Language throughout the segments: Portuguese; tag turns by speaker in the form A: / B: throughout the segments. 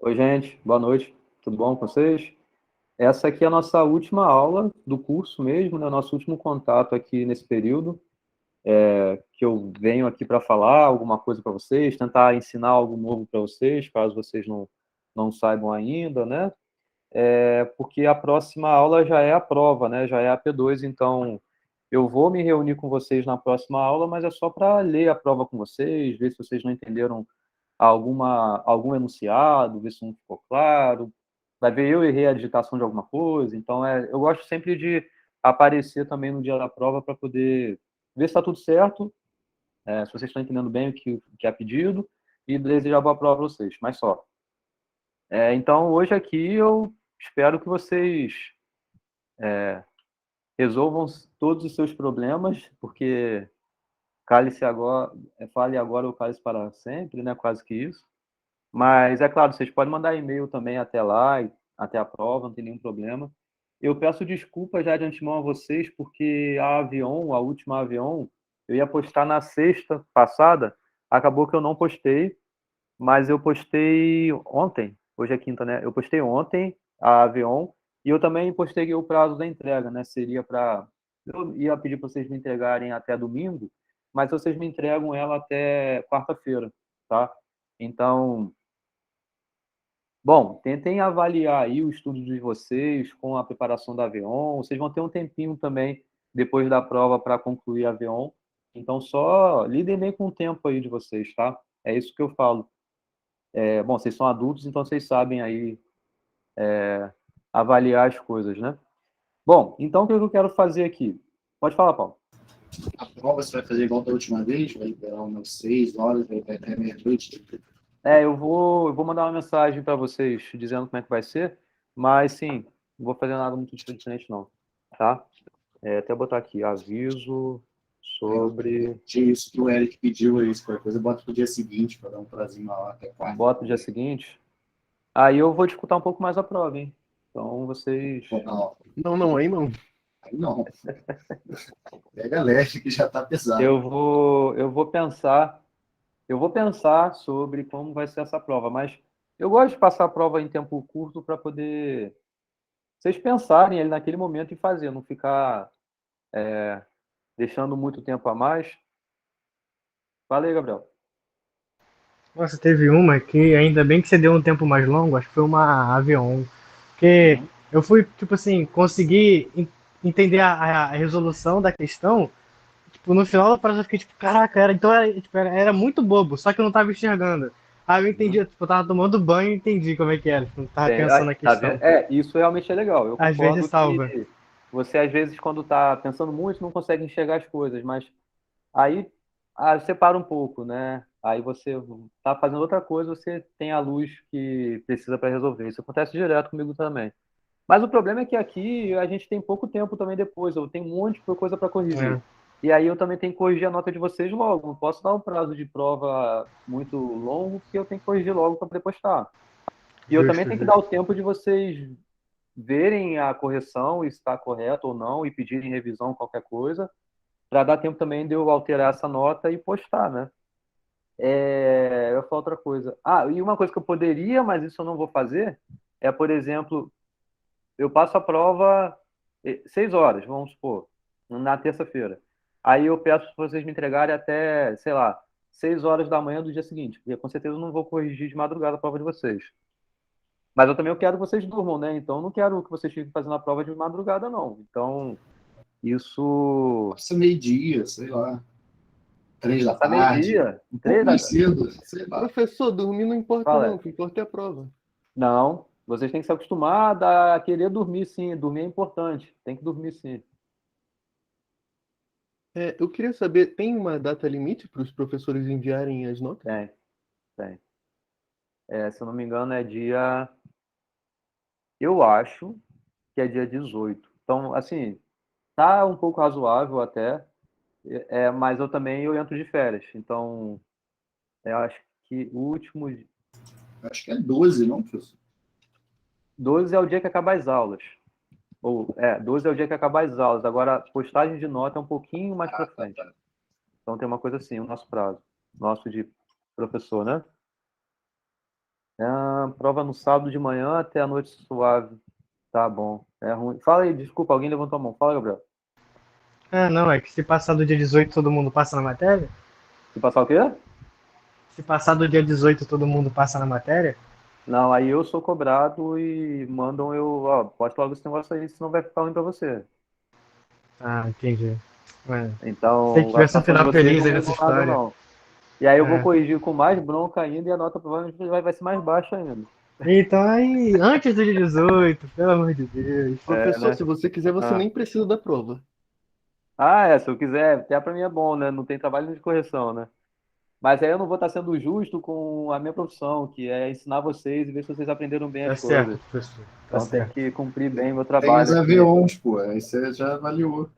A: Oi, gente, boa noite. Tudo bom com vocês? Essa aqui é a nossa última aula do curso mesmo, né? Nosso último contato aqui nesse período, que eu venho aqui para falar alguma coisa para vocês, tentar ensinar algo novo para vocês, caso vocês não saibam ainda, né? Porque a próxima aula já é a prova, né? Já é a P2, então eu vou me reunir com vocês na próxima aula, mas é só para ler a prova com vocês, ver se vocês não entenderam algum enunciado, ver se não ficou claro. Vai ver eu errei a digitação de alguma coisa. Então, eu gosto sempre de aparecer também no dia da prova para poder ver se está tudo certo, se vocês estão entendendo bem o que é pedido, e desejar boa prova para vocês, mas só. Então, hoje aqui eu espero que vocês resolvam todos os seus problemas, porque cale-se agora, fale agora ou cale-se para sempre, né? Quase que isso. Mas é claro, vocês podem mandar e-mail também até lá, até a prova, não tem nenhum problema. Eu peço desculpa já de antemão a vocês, porque a última Avion, eu ia postar na sexta passada, acabou que eu não postei, mas eu postei ontem, hoje é quinta, né? Eu postei ontem a Avion e eu também postei o prazo da entrega, né? Seria para. Eu ia pedir para vocês me entregarem até domingo, mas vocês me entregam ela até quarta-feira, tá? Então, bom, tentem avaliar aí o estudo de vocês com a preparação da Avion. Vocês vão ter um tempinho também depois da prova para concluir a Avion. Então, só lidem bem com o tempo aí de vocês, tá? É isso que eu falo. Bom, vocês são adultos, então vocês sabem aí avaliar as coisas, né? Bom, então o que eu quero fazer aqui? Pode falar, Paulo.
B: A prova você vai fazer igual da última vez? Vai liberar umas 6 horas, vai até meia-noite?
A: Eu vou mandar uma mensagem para vocês dizendo como é que vai ser, mas sim, não vou fazer nada muito diferente, não, tá? Até botar aqui, aviso sobre.
B: Tinha isso que o Eric pediu aí, qualquer coisa, bota pro dia seguinte, para dar um prazinho maior até quarta.
A: Bota o dia seguinte. Aí eu vou disputar um pouco mais a prova, hein? Então vocês.
B: Não,
C: Não, aí não.
B: aí não. Pega leve que já tá pesado.
A: Eu vou pensar sobre como vai ser essa prova, mas eu gosto de passar a prova em tempo curto para poder vocês pensarem ali naquele momento e fazer, não ficar deixando muito tempo a mais. Fala aí, Gabriel.
C: Nossa, teve uma que ainda bem que você deu um tempo mais longo, acho que foi uma Avion. Porque
A: Uhum.
C: eu fui, tipo assim, conseguir entender a resolução da questão. Tipo, no final da frase eu fiquei tipo, caraca, era muito bobo, só que eu não tava enxergando. Aí eu
A: Uhum.
C: entendi, tipo, eu tava tomando banho e entendi como é que era. Tipo, não tava
A: Aí,
C: pensando na
A: tá vendo?
C: questão.
A: Isso realmente é legal. Eu
C: Às vezes
A: concordo
C: salva.
A: que você, às vezes, quando está pensando muito, não consegue enxergar as coisas, mas aí você para um pouco, né? Aí você está fazendo outra coisa, você tem a luz que precisa para resolver. Isso acontece direto comigo também. Mas o problema é que aqui a gente tem pouco tempo também depois. Eu tenho um monte de coisa para corrigir.
C: É,
A: E aí eu também tenho que corrigir a nota de vocês logo. Não posso dar um prazo de prova muito longo, porque eu tenho que corrigir logo para poder postar. E eu também
C: justo,
A: tenho que dar o
C: justo.
A: tempo de vocês verem a correção, e se está correto ou não, e pedirem revisão, qualquer coisa, para dar tempo também de eu alterar essa nota e postar, né? Eu ia falar outra coisa. E uma coisa que eu poderia, mas isso eu não vou fazer, por exemplo, eu passo a prova 6 horas, vamos supor, na terça-feira. Aí eu peço para vocês me entregarem até, sei lá, 6 horas da manhã do dia seguinte, porque com certeza eu não vou corrigir de madrugada a prova de vocês. Mas eu também quero que vocês durmam, né? Então eu não quero que vocês fiquem fazendo a prova de madrugada, não. Então, isso.
B: Passa meio-dia, sei lá, 3 da
A: Passar
B: tarde,
A: meio-dia,
B: um pouco
A: três da.
B: mais cedo, sei lá.
C: Professor, dormir não importa não,
A: Fala.
C: o que importa é a prova.
A: Não, vocês têm que se acostumar a querer dormir, sim. Dormir é importante. Tem que dormir, sim.
C: Eu queria saber, tem uma data limite para os professores enviarem as notas?
A: Tem, tem. Se eu não me engano, é dia. Eu acho que é dia 18. Então, assim, tá um pouco razoável até. Mas eu entro de férias. Então, eu acho que o último.
B: Acho que é 12, não, professor?
A: 12 é o dia que acaba as aulas. 12 é o dia que acabar as aulas. Agora, postagem de nota é um pouquinho mais para frente. Então tem uma coisa assim, o nosso prazo, nosso de professor, né? Prova no sábado de manhã até a noite suave. Tá bom. É ruim. Fala aí, desculpa, alguém levantou a mão. Fala, Gabriel.
C: Ah, não, é que se passar do dia 18 todo mundo passa na matéria?
A: Se passar o quê?
C: Se passar do dia 18 todo mundo passa na matéria?
A: Não, aí eu sou cobrado e mandam eu, ó, posta logo esse negócio aí, senão vai ficar ruim pra você.
C: Ah, entendi. É. Se
A: Então, a
C: tivesse um
A: situação de
C: final
A: vocês
C: feliz
A: não
C: aí nessa
A: mudou nada,
C: história.
A: não. E aí eu vou
C: É.
A: corrigir com mais bronca ainda e a nota provavelmente vai ser mais baixa ainda.
C: Então aí, antes do dia 18, pelo amor de Deus.
A: É,
D: Professor,
A: né?
D: se você quiser, você
A: Ah,
D: nem precisa da prova.
A: se eu quiser, até pra mim é bom, né? Não tem trabalho de correção, né? Mas aí eu não vou estar sendo justo com a minha profissão, que é ensinar vocês e ver se vocês aprenderam bem
C: Tá
A: as
C: certo,
A: coisas.
C: professor. Tá
A: Então tem
C: certo.
A: que cumprir bem meu
B: Tem os
A: trabalho aqui.
B: aviões, pô. Aí você já avaliou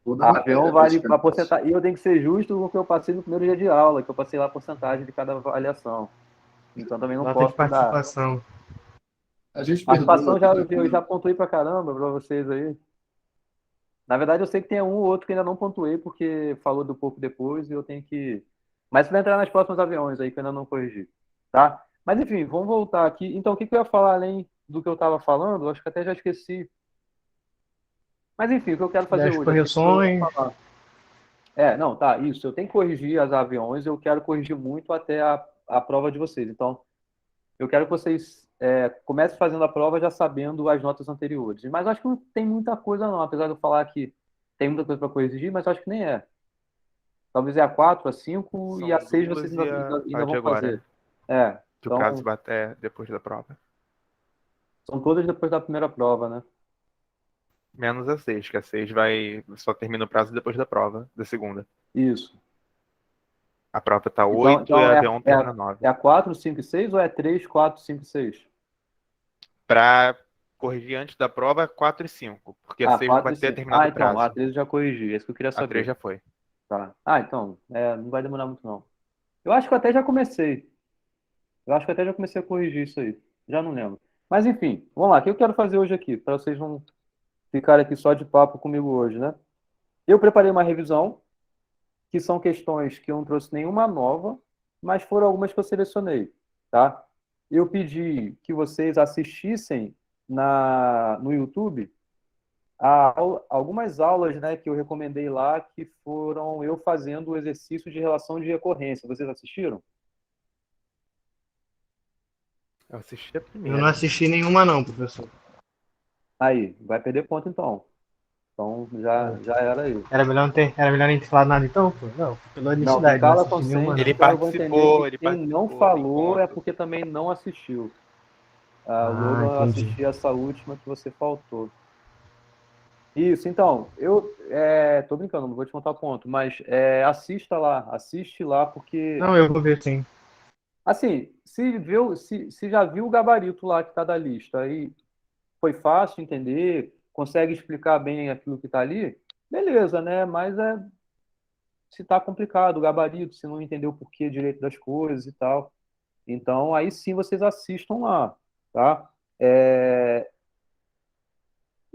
B: toda a
A: A avião
B: matéria,
A: vale a
B: praticamente.
A: porcentagem. E eu tenho que ser justo com o que eu passei no primeiro dia de aula, que eu passei lá a porcentagem de cada avaliação. Então também não
C: Nota de
A: posso dar.
C: participação.
B: A gente perdoa,
A: Participação já,
B: tá
A: eu já
B: tranquilo.
A: pontuei pra caramba pra vocês aí. Na verdade, eu sei que tem um ou outro que ainda não pontuei, porque falou do pouco depois e eu tenho que. Mas vai entrar nas próximas aviões aí que eu ainda não corrigi. Tá? Mas enfim, vamos voltar aqui. Então, o que que eu ia falar além do que eu estava falando? Eu acho que até já esqueci. Mas enfim, o que eu quero fazer
C: Das
A: hoje, assim, que eu ia
C: correções.
A: falar. Não, tá, isso. Eu tenho que corrigir as aviões, eu quero corrigir muito até a prova de vocês. Então, eu quero que vocês comecem fazendo a prova já sabendo as notas anteriores. Mas eu acho que não tem muita coisa, não. Apesar de eu falar que tem muita coisa para corrigir, mas eu acho que nem é. Talvez é a 4 a 5 e a
E: São
A: 6 vocês
E: duas
A: ainda,
E: e
A: ainda,
E: a
A: ainda
E: de
A: vão fazer.
E: agora. Que o prazo
A: Então,
E: bater depois da prova.
A: são todas depois da primeira prova, né?
E: Menos a 6, que a 6 vai. Só termina o prazo depois da prova, da segunda.
A: Isso.
E: A prova tá
A: Então,
E: 8 e
A: então
E: a
A: é,
E: avião
A: é,
E: termina
A: é
E: 9.
A: a 4, 5 e 6 ou é 3, 4, 5 e 6?
E: Pra corrigir antes da prova, 4 e 5. Porque a
A: Ah,
E: 6 não
A: 4
E: vai
A: e
E: ter
A: 5. Ah,
E: terminado o
A: então, a
E: prazo.
A: 13 eu já corrigi. É isso que eu queria
E: A 3
A: saber.
E: já foi.
A: Tá. Então, não vai demorar muito, não. Eu acho que eu até já comecei. Eu acho que eu até já comecei a corrigir isso aí. Já não lembro. Mas enfim, vamos lá. O que eu quero fazer hoje aqui? Para vocês não ficarem aqui só de papo comigo hoje, né? Eu preparei uma revisão, que são questões que eu não trouxe nenhuma nova, mas foram algumas que eu selecionei, tá? Eu pedi que vocês assistissem no YouTube algumas aulas, né, que eu recomendei lá, que foram eu fazendo o exercício de relação de recorrência. Vocês assistiram?
E: Eu assisti a
C: Eu não
E: primeira.
C: assisti nenhuma não, professor.
A: Aí, vai perder ponto então. Então já era aí.
C: Era melhor nem ter falado nada então, pô? Não, pela
A: Não, quem
C: honestidade, não
A: cala
C: assisti nenhuma
A: consente,
C: não.
E: Ele
A: então eu vou entender que
E: ele
A: quem não
E: participou, tem
A: falou é
E: ponto.
A: porque também não assistiu. O
C: Ah,
A: Logan
C: entendi.
A: assistiu essa última que você faltou. Isso, então, eu tô brincando, não vou te contar ponto, mas assiste lá, porque,
C: Não, eu vou ver sim.
A: assim, se já viu o gabarito lá que está da lista, aí foi fácil entender, consegue explicar bem aquilo que está ali, beleza, né? Mas se está complicado o gabarito, se não entendeu o porquê direito das coisas e tal, então aí sim vocês assistam lá, tá? É,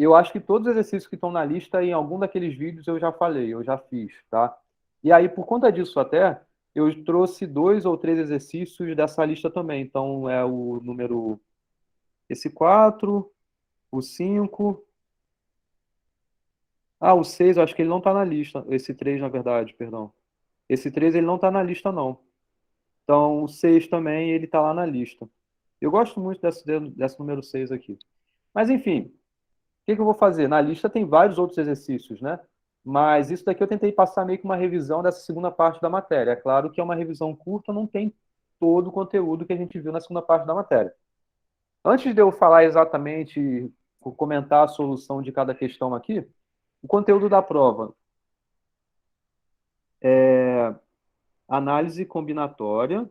A: Eu acho que todos os exercícios que estão na lista, em algum daqueles vídeos eu já falei, eu já fiz, tá? E aí, por conta disso até, eu trouxe 2 ou 3 exercícios dessa lista também. Então, é o número, esse 4, o 5, o 6, eu acho que ele não está na lista. Esse 3, na verdade, perdão. Esse 3 ele não está na lista, não. Então, o 6 também, ele está lá na lista. Eu gosto muito desse número 6 aqui. Mas, enfim, que eu vou fazer? Na lista tem vários outros exercícios, né? Mas isso daqui eu tentei passar meio que uma revisão dessa segunda parte da matéria. É claro que é uma revisão curta, não tem todo o conteúdo que a gente viu na segunda parte da matéria. Antes de eu falar exatamente, comentar a solução de cada questão aqui, o conteúdo da prova é análise combinatória,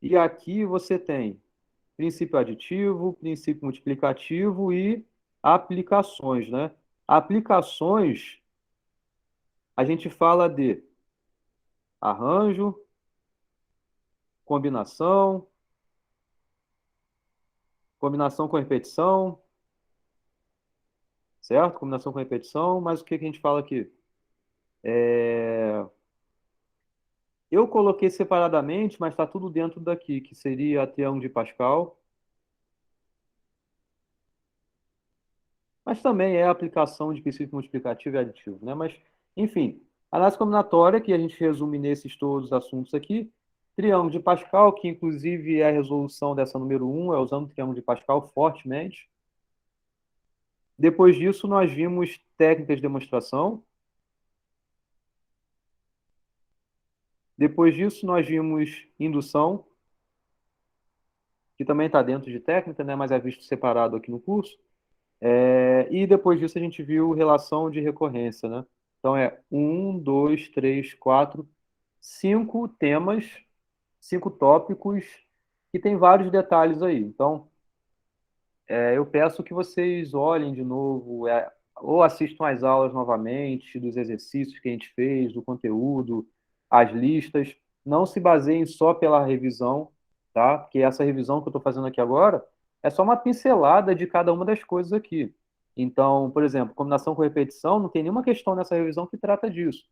A: e aqui você tem princípio aditivo, princípio multiplicativo e aplicações, né? Aplicações, a gente fala de arranjo, combinação, combinação com repetição, certo? Combinação com repetição, mas o que que a gente fala aqui? Eu coloquei separadamente, mas está tudo dentro daqui, que seria a triângulo de Pascal. Mas também é a aplicação de princípio multiplicativo e aditivo, né? Mas, enfim, análise combinatória, que a gente resume nesses todos os assuntos aqui. Triângulo de Pascal, que inclusive é a resolução dessa número 1, é usando o triângulo de Pascal fortemente. Depois disso, nós vimos técnicas de demonstração. Depois disso, nós vimos indução, que também está dentro de técnica, né? Mas é visto separado aqui no curso. E depois disso a gente viu relação de recorrência, né? Então é 5 temas, 5 tópicos, que tem vários detalhes aí. Então, eu peço que vocês olhem de novo, ou assistam às aulas novamente, dos exercícios que a gente fez, do conteúdo, as listas. Não se baseiem só pela revisão, tá? Porque essa revisão que eu estou fazendo aqui agora é só uma pincelada de cada uma das coisas aqui. Então, por exemplo, combinação com repetição, não tem nenhuma questão nessa revisão que trata disso.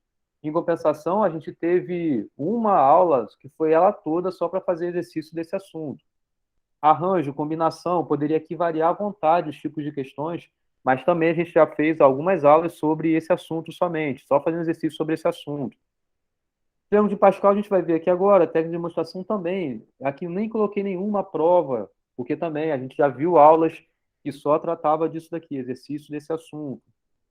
A: Em compensação, a gente teve uma aula que foi ela toda só para fazer exercício desse assunto. Arranjo, combinação, poderia aqui variar à vontade os tipos de questões, mas também a gente já fez algumas aulas sobre esse assunto somente, só fazendo exercício sobre esse assunto. Triângulo de Pascal a gente vai ver aqui agora, técnica de demonstração também. Aqui eu nem coloquei nenhuma prova, porque também a gente já viu aulas que só tratava disso daqui, exercício desse assunto.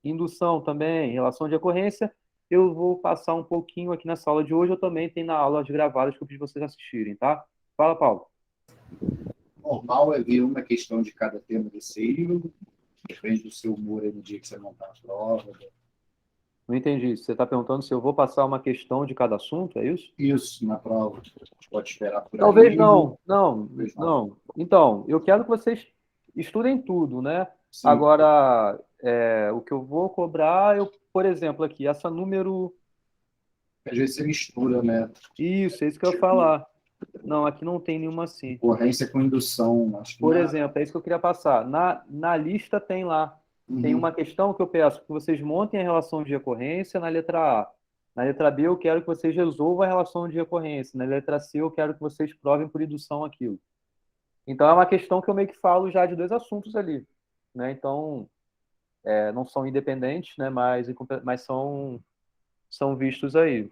A: Indução também, relação de ocorrência. Eu vou passar um pouquinho aqui nessa aula de hoje, eu também tenho na aula de gravadas que eu pedi vocês assistirem, tá? Fala, Paulo.
B: Normal é ver uma questão de cada tema desse livro, depende do seu humor aí no dia que você montar a prova.
A: Não entendi. Você está perguntando se eu vou passar uma questão de cada assunto, é isso?
B: Isso, na prova. A gente pode esperar por
A: Talvez
B: aí.
A: não. Não,
B: Talvez
A: não. Então, eu quero que vocês estudem tudo, né?
B: Sim.
A: Agora, o que eu vou cobrar, por exemplo, aqui, essa número.
B: Às vezes você mistura, né?
A: Isso, é isso que eu ia falar. Não, aqui não tem nenhuma assim.
B: Ocorrência com indução. Acho que
A: Por exemplo, é isso que eu queria passar. Na lista tem lá. Tem uma questão que eu peço que vocês montem a relação de recorrência na letra A. Na letra B, eu quero que vocês resolvam a relação de recorrência. Na letra C, eu quero que vocês provem por indução aquilo. Então, é uma questão que eu meio que falo já de dois assuntos ali, né? Então, não são independentes, né? Mas são vistos aí.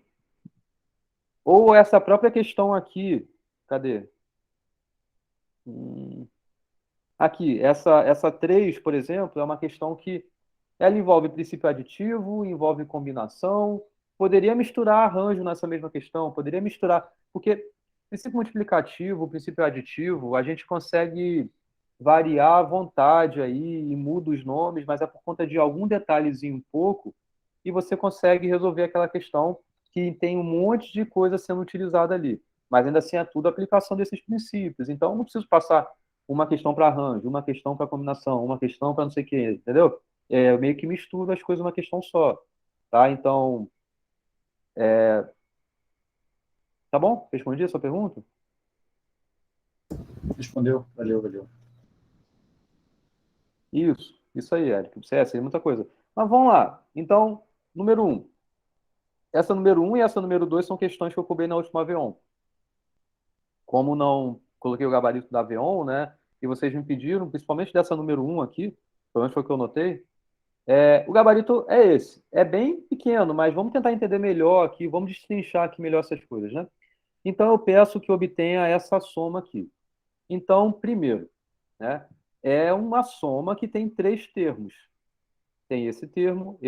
A: Ou essa própria questão aqui, cadê? Aqui, essa 3, por exemplo, é uma questão que ela envolve princípio aditivo, envolve combinação, poderia misturar arranjo nessa mesma questão, poderia misturar, porque princípio multiplicativo, princípio aditivo, a gente consegue variar à vontade aí e muda os nomes, mas é por conta de algum detalhezinho um pouco e você consegue resolver aquela questão que tem um monte de coisa sendo utilizada ali. Mas ainda assim é tudo aplicação desses princípios. Então eu não preciso passar uma questão para arranjo, uma questão para combinação, uma questão para não sei o quê, entendeu? Eu meio que misturo as coisas numa questão só, tá? Então, tá bom? Respondi a sua pergunta?
B: Respondeu. Valeu, valeu.
A: Isso aí, Eric. Isso é muita coisa. Mas vamos lá. Então, número 1. Essa número 1 e essa número 2 são questões que eu cobrei na última AVEON. Como não coloquei o gabarito da AVEON, né? E vocês me pediram, principalmente dessa número 1 aqui, pelo menos foi o que eu notei, o gabarito é esse. É bem pequeno, mas vamos tentar entender melhor aqui, vamos destrinchar aqui melhor essas coisas, né? Então, eu peço que obtenha essa soma aqui. Então, primeiro, né, é uma soma que tem 3 termos. Tem esse termo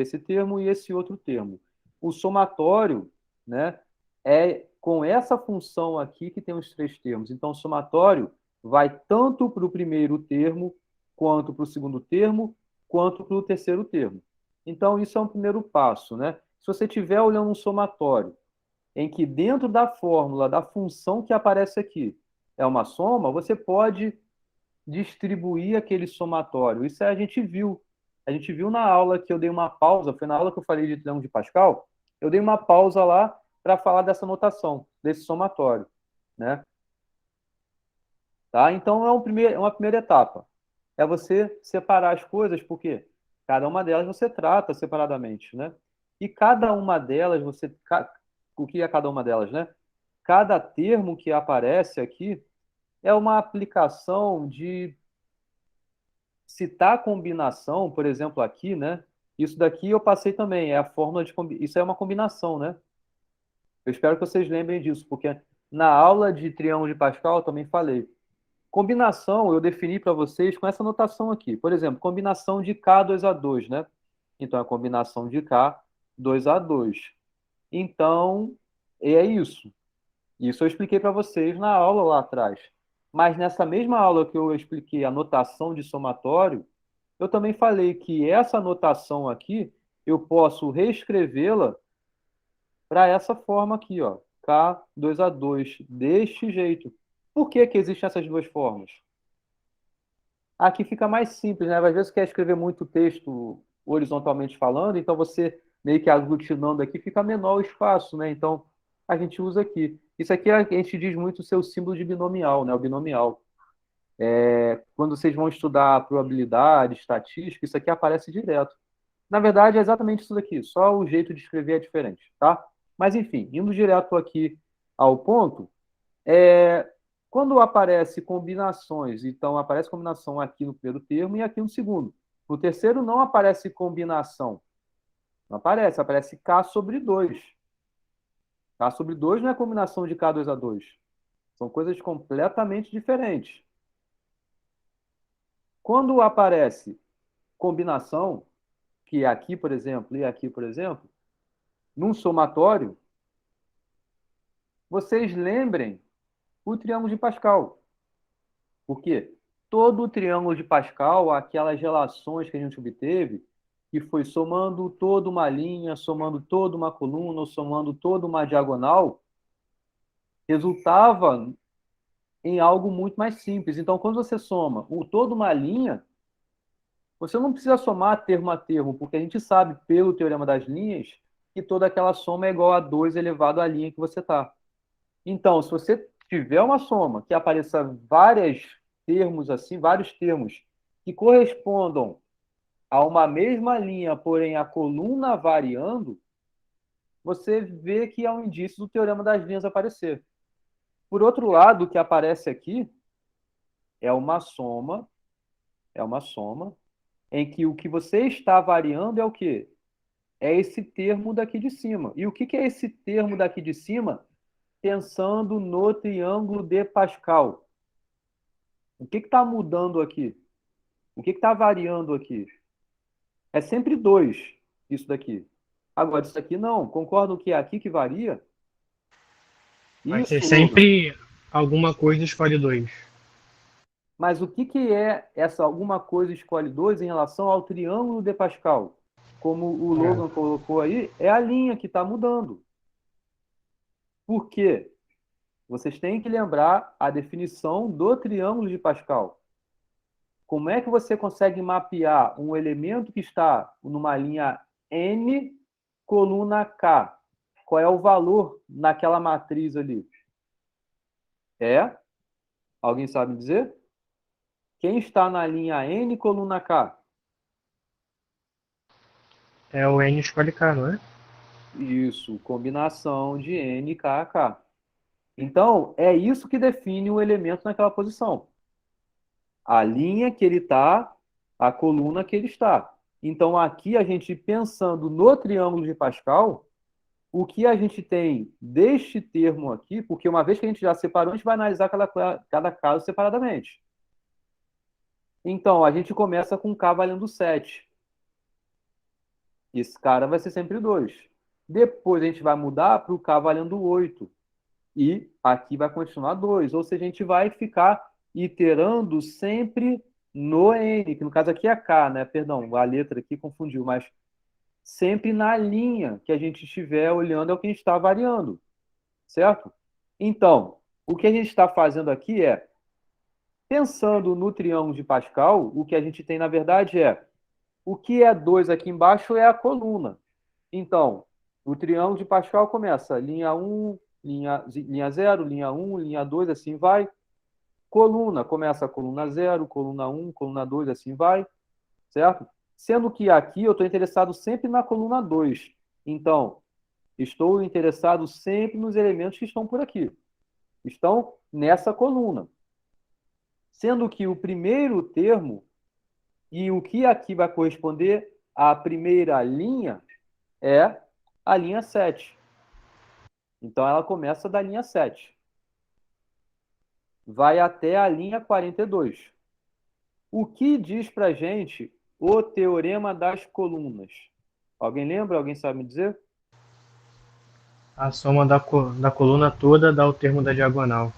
A: e esse outro termo. O somatório, né, é com essa função aqui que tem os 3 termos. Então, o somatório vai tanto para o primeiro termo, quanto para o segundo termo, quanto para o terceiro termo. Então, isso é um primeiro passo, né? Se você estiver olhando um somatório em que dentro da fórmula, da função que aparece aqui, é uma soma, você pode distribuir aquele somatório. Isso a gente viu. A gente viu na aula que eu dei uma pausa, foi na aula que eu falei de triângulo de Pascal, eu dei uma pausa lá para falar dessa notação, desse somatório, né? Tá? Então, uma primeira etapa. É você separar as coisas, porque cada uma delas você trata separadamente, né? E cada uma delas, o que é cada uma delas, né? cada termo que aparece aqui é uma aplicação de citar combinação, por exemplo, aqui, né? Isso daqui eu passei também, é a fórmula de isso é uma combinação, né? Eu espero que vocês lembrem disso, porque na aula de triângulo de Pascal eu também falei. Combinação eu defini para vocês com essa notação aqui. Por exemplo, combinação de K2A2, né? Então, a combinação de K2A2. Então, é isso. Isso eu expliquei para vocês na aula lá atrás. Mas nessa mesma aula que eu expliquei a notação de somatório, eu também falei que essa notação aqui, eu posso reescrevê-la para essa forma aqui, ó, K2A2, deste jeito. Por que que existem essas duas formas? Aqui fica mais simples, né? Às vezes você quer escrever muito texto horizontalmente falando, então você meio que aglutinando aqui fica menor o espaço, né? Então a gente usa aqui. Isso aqui a gente diz muito o seu símbolo de binomial, né? O binomial. Quando vocês vão estudar probabilidade, estatística, isso aqui aparece direto. Na verdade, é exatamente isso daqui, só o jeito de escrever é diferente, tá? Mas enfim, indo direto aqui ao ponto, quando aparece combinações, então aparece combinação aqui no primeiro termo e aqui no segundo. No terceiro não aparece combinação. Não aparece, aparece K sobre 2. K sobre 2 não é combinação de K2A2. São coisas completamente diferentes. Quando aparece combinação, que é aqui, por exemplo, e aqui, por exemplo, num somatório, vocês lembrem o triângulo de Pascal. Por quê? Todo o triângulo de Pascal, aquelas relações que a gente obteve, que foi somando toda uma linha, somando toda uma coluna, ou somando toda uma diagonal, resultava em algo muito mais simples. Então, quando você soma toda uma linha, você não precisa somar termo a termo, porque a gente sabe, pelo teorema das linhas, que toda aquela soma é igual a 2 elevado à linha que você está. Então, se você tiver uma soma que apareça vários termos assim, vários termos que correspondam a uma mesma linha, porém a coluna variando, você vê que é um indício do teorema das linhas aparecer. Por outro lado, o que aparece aqui é uma soma em que o que você está variando é o quê? É esse termo daqui de cima. E o que é esse termo daqui de cima? Pensando no triângulo de Pascal. O que está mudando aqui? O que está variando aqui? É sempre 2, isso daqui. Agora, isso aqui não. Concordam que é aqui que varia?
C: Vai ser
A: Isso, Logan.
C: sempre alguma coisa escolhe 2.
A: Mas o que é essa alguma coisa escolhe 2 em relação ao triângulo de Pascal? Como o Logan colocou aí, é a linha que está mudando. Por quê? Vocês têm que lembrar a definição do triângulo de Pascal. Como é que você consegue mapear um elemento que está numa linha N, coluna K? Qual é o valor naquela matriz ali? Alguém sabe dizer? Quem está na linha N, coluna K?
C: É o N escolhe K, não é?
A: Isso, combinação de N, K, K. Então, é isso que define o elemento naquela posição. A linha que ele está, a coluna que ele está. Então, aqui a gente pensando no triângulo de Pascal, o que a gente tem deste termo aqui, porque uma vez que a gente já separou, a gente vai analisar cada caso separadamente. Então, a gente começa com K valendo 7. Esse cara vai ser sempre 2. Depois a gente vai mudar para o K valendo 8. E aqui vai continuar 2. Ou seja, a gente vai ficar iterando sempre no N, que no caso aqui é K, né? Perdão, a letra aqui confundiu, mas sempre na linha que a gente estiver olhando é o que a gente está variando, certo? Então, o que a gente está fazendo aqui é, pensando no triângulo de Pascal, o que a gente tem, na verdade, o que é 2 aqui embaixo é a coluna. Então, o triângulo de Pascal começa linha 1, linha 0, linha 1, linha 2, assim vai. Coluna, começa a coluna 0, coluna 1, coluna 2, assim vai, certo? Sendo que aqui eu estou interessado sempre na coluna 2. Então, Estou interessado sempre nos elementos que estão por aqui. Estão nessa coluna. Sendo que o primeiro termo e o que aqui vai corresponder à primeira linha é a linha 7. Então, ela começa da linha 7. Vai até a linha 42. O que diz para a gente o teorema das colunas? Alguém lembra? Alguém sabe me dizer?
C: A soma da coluna toda dá o termo da diagonal.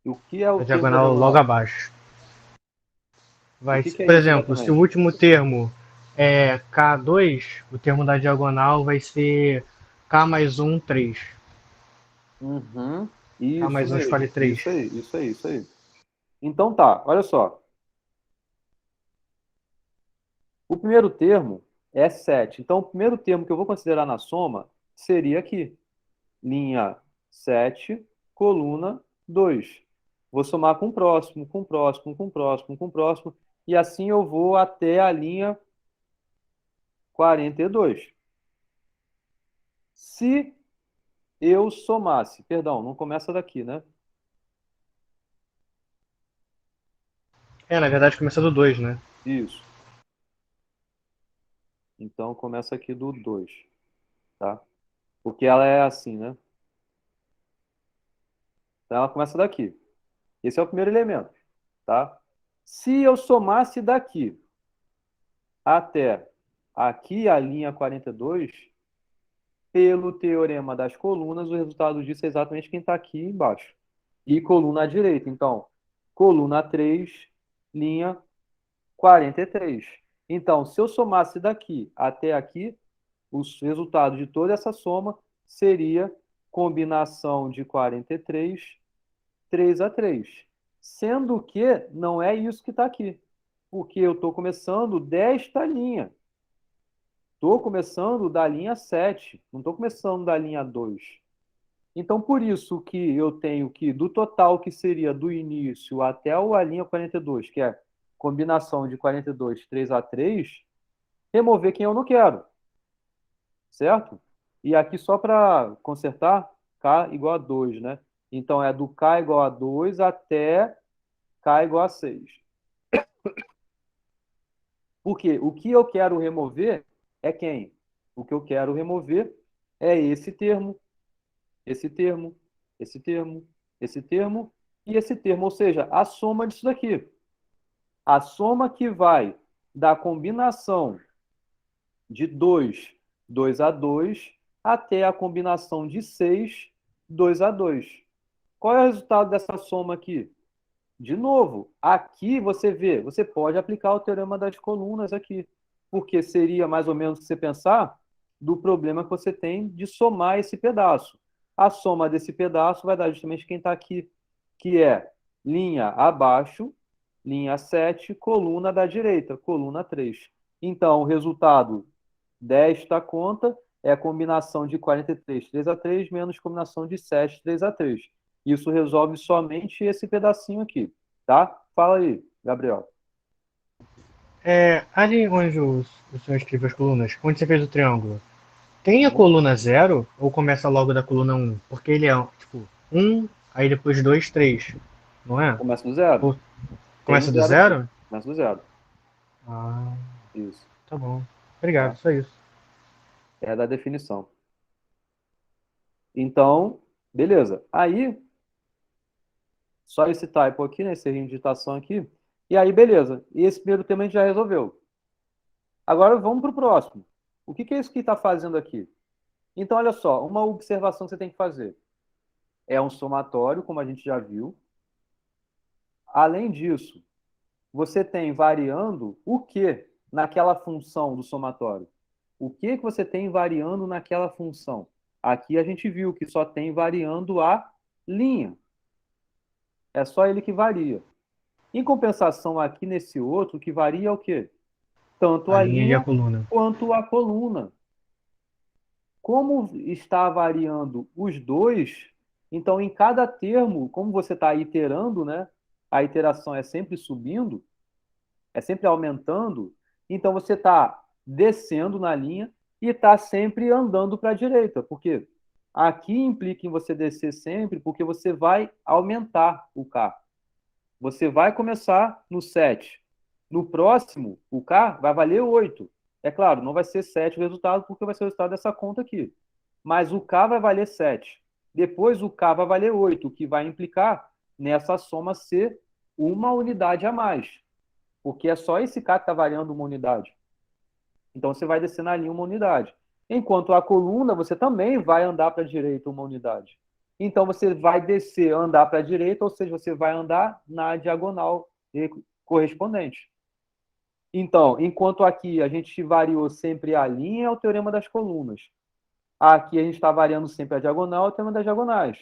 A: E o que é o
C: A
A: termo da
C: diagonal logo
A: diagonal?
C: abaixo.
A: O
C: Vai,
A: que é
C: por
A: isso
C: exemplo, se o
A: exatamente?
C: último termo é K2, o termo da diagonal vai ser K mais 1, 3.
A: Uhum.
C: K
A: Isso
C: mais 1 escolhe
A: mesmo.
C: 3.
A: Isso aí, isso aí, isso aí. Então tá, olha só. O primeiro termo é 7. Então, o primeiro termo que eu vou considerar na soma seria aqui. Linha 7, coluna 2. Vou somar com o próximo, com o próximo, com o próximo, com o próximo. E assim eu vou até a linha 42. Se eu somasse, perdão, não começa daqui, né?
C: Na verdade começa do 2, né?
A: Isso. Então começa aqui do 2, tá? Porque ela é assim, né? Então ela começa daqui. Esse é o primeiro elemento, tá? Se eu somasse daqui até aqui a linha 42, pelo teorema das colunas, o resultado disso é exatamente quem está aqui embaixo. E coluna à direita. Então, coluna 3, linha 43. Então, se eu somasse daqui até aqui, o resultado de toda essa soma seria combinação de 43, 3 a 3. Sendo que não é isso que está aqui. Porque eu estou começando desta linha. Estou começando da linha 7, não estou começando da linha 2. Então, por isso que eu tenho que, do total que seria do início até a linha 42, que é combinação de 42, 3 a 3, remover quem eu não quero, certo? E aqui só para consertar, K igual a 2, né? Então, é do K igual a 2 até K igual a 6. Porque o que eu quero remover é quem? O que eu quero remover é esse termo, esse termo, esse termo, esse termo e esse termo, ou seja, a soma disso daqui. A soma que vai da combinação de 2, 2 a 2, até a combinação de 6, 2 a 2. Qual é o resultado dessa soma aqui? De novo, aqui você vê, você pode aplicar o teorema das colunas aqui, porque seria mais ou menos você pensar do problema que você tem de somar esse pedaço. A soma desse pedaço vai dar justamente quem está aqui, que é linha abaixo, linha 7, coluna da direita, coluna 3. Então, o resultado desta conta é a combinação de 43, 3 a 3, menos combinação de 7, 3 a 3. Isso resolve somente esse pedacinho aqui, tá? Fala aí, Gabriel.
C: Ali onde o senhor escreveu as colunas, onde você fez o triângulo, tem a coluna 0 ou começa logo da coluna 1? Porque ele é tipo 1, aí depois 2, 3, não é?
A: Começa do zero.
C: Ou
A: Tem um
C: começa do
A: zero aqui.
C: 0?
A: Começa do zero.
C: Ah,
A: Isso,
C: tá bom. Obrigado,
A: tá?
C: só isso.
A: É da definição. Então, beleza. Aí, só esse typo aqui, né? Esse erro de digitação aqui. E aí, beleza. E esse primeiro tema a gente já resolveu. Agora vamos para o próximo. O que é isso que está fazendo aqui? Então, olha só, uma observação que você tem que fazer. É um somatório, como a gente já viu. Além disso, você tem variando o que naquela função do somatório? O que você tem variando naquela função? Aqui a gente viu que só tem variando a linha. É só ele que varia. Em compensação, aqui nesse outro, que varia é o quê? Tanto
C: A
A: a
C: linha e a
A: linha
C: coluna.
A: quanto a coluna. Como está variando os dois, então em cada termo, como você está iterando, né? A iteração é sempre subindo, é sempre aumentando, então você está descendo na linha e está sempre andando para a direita. Por quê? Aqui implica em você descer sempre, porque você vai aumentar o K. Você vai começar no 7. No próximo, o K vai valer 8. É claro, não vai ser 7 o resultado, porque vai ser o resultado dessa conta aqui. Mas o K vai valer 7. Depois o K vai valer 8, o que vai implicar nessa soma ser uma unidade a mais. Porque é só esse K que está variando uma unidade. Então você vai descer na linha uma unidade. Enquanto a coluna, você também vai andar para a direita uma unidade. Então você vai descer, andar para a direita, ou seja, você vai andar na diagonal correspondente. Então, enquanto aqui a gente variou sempre a linha, é o teorema das colunas. Aqui a gente está variando sempre a diagonal, é o teorema das diagonais.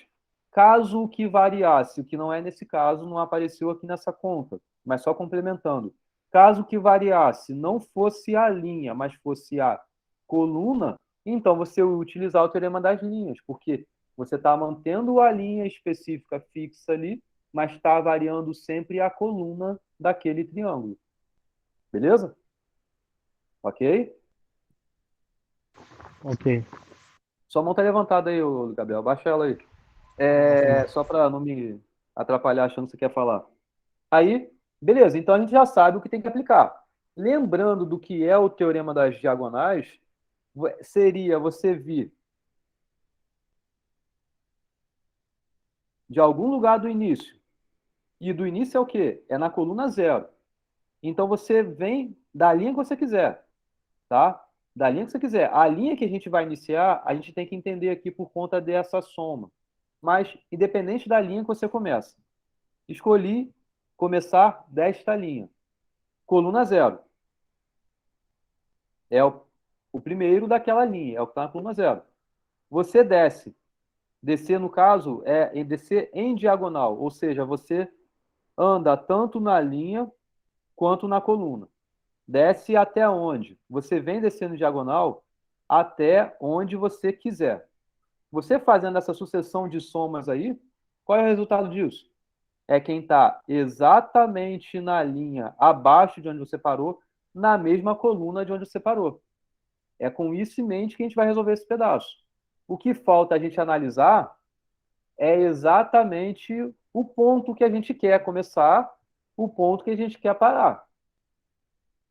A: Caso o que variasse, o que não é nesse caso, não apareceu aqui nessa conta, mas só complementando. Caso o que variasse não fosse a linha, mas fosse a coluna, então você vai utilizar o teorema das linhas, porque você está mantendo a linha específica fixa ali, mas está variando sempre a coluna daquele triângulo. Beleza? Ok?
C: Ok.
A: Sua mão está levantada aí, Gabriel. Baixa ela aí. Só para não me atrapalhar achando que você quer falar. Aí, beleza. Então a gente já sabe o que tem que aplicar. Lembrando do que é o teorema das diagonais, seria você vir de algum lugar do início. E do início é o quê? É na coluna 0. Então você vem da linha que você quiser, tá? Da linha que você quiser. A linha que a gente vai iniciar, a gente tem que entender aqui por conta dessa soma. Mas, independente da linha que você começa. Escolhi começar desta linha. Coluna 0. É o primeiro daquela linha, é o que está na coluna 0. Você desce. Descer, no caso, é descer em diagonal, ou seja, você anda tanto na linha quanto na coluna. Desce até onde? Você vem descendo diagonal até onde você quiser. Você fazendo essa sucessão de somas aí, qual é o resultado disso? É quem está exatamente na linha abaixo de onde você parou, na mesma coluna de onde você parou. É com isso em mente que a gente vai resolver esse pedaço. O que falta a gente analisar é exatamente o ponto que a gente quer começar, o ponto que a gente quer parar.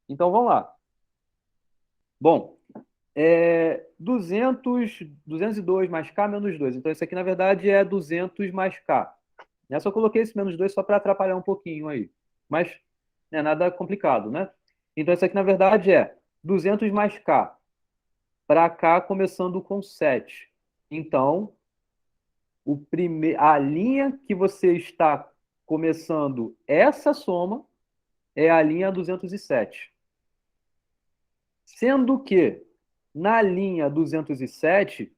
A: Então vamos lá. Bom, 202 mais K menos 2. Então isso aqui, na verdade, é 200 mais K. Eu só coloquei esse menos 2 só para atrapalhar um pouquinho aí. Mas não é nada complicado, né? Então isso aqui, na verdade, é 200 mais K. Para K começando com 7. Então, a linha que você está começando essa soma é a linha 207. Sendo que na linha 207,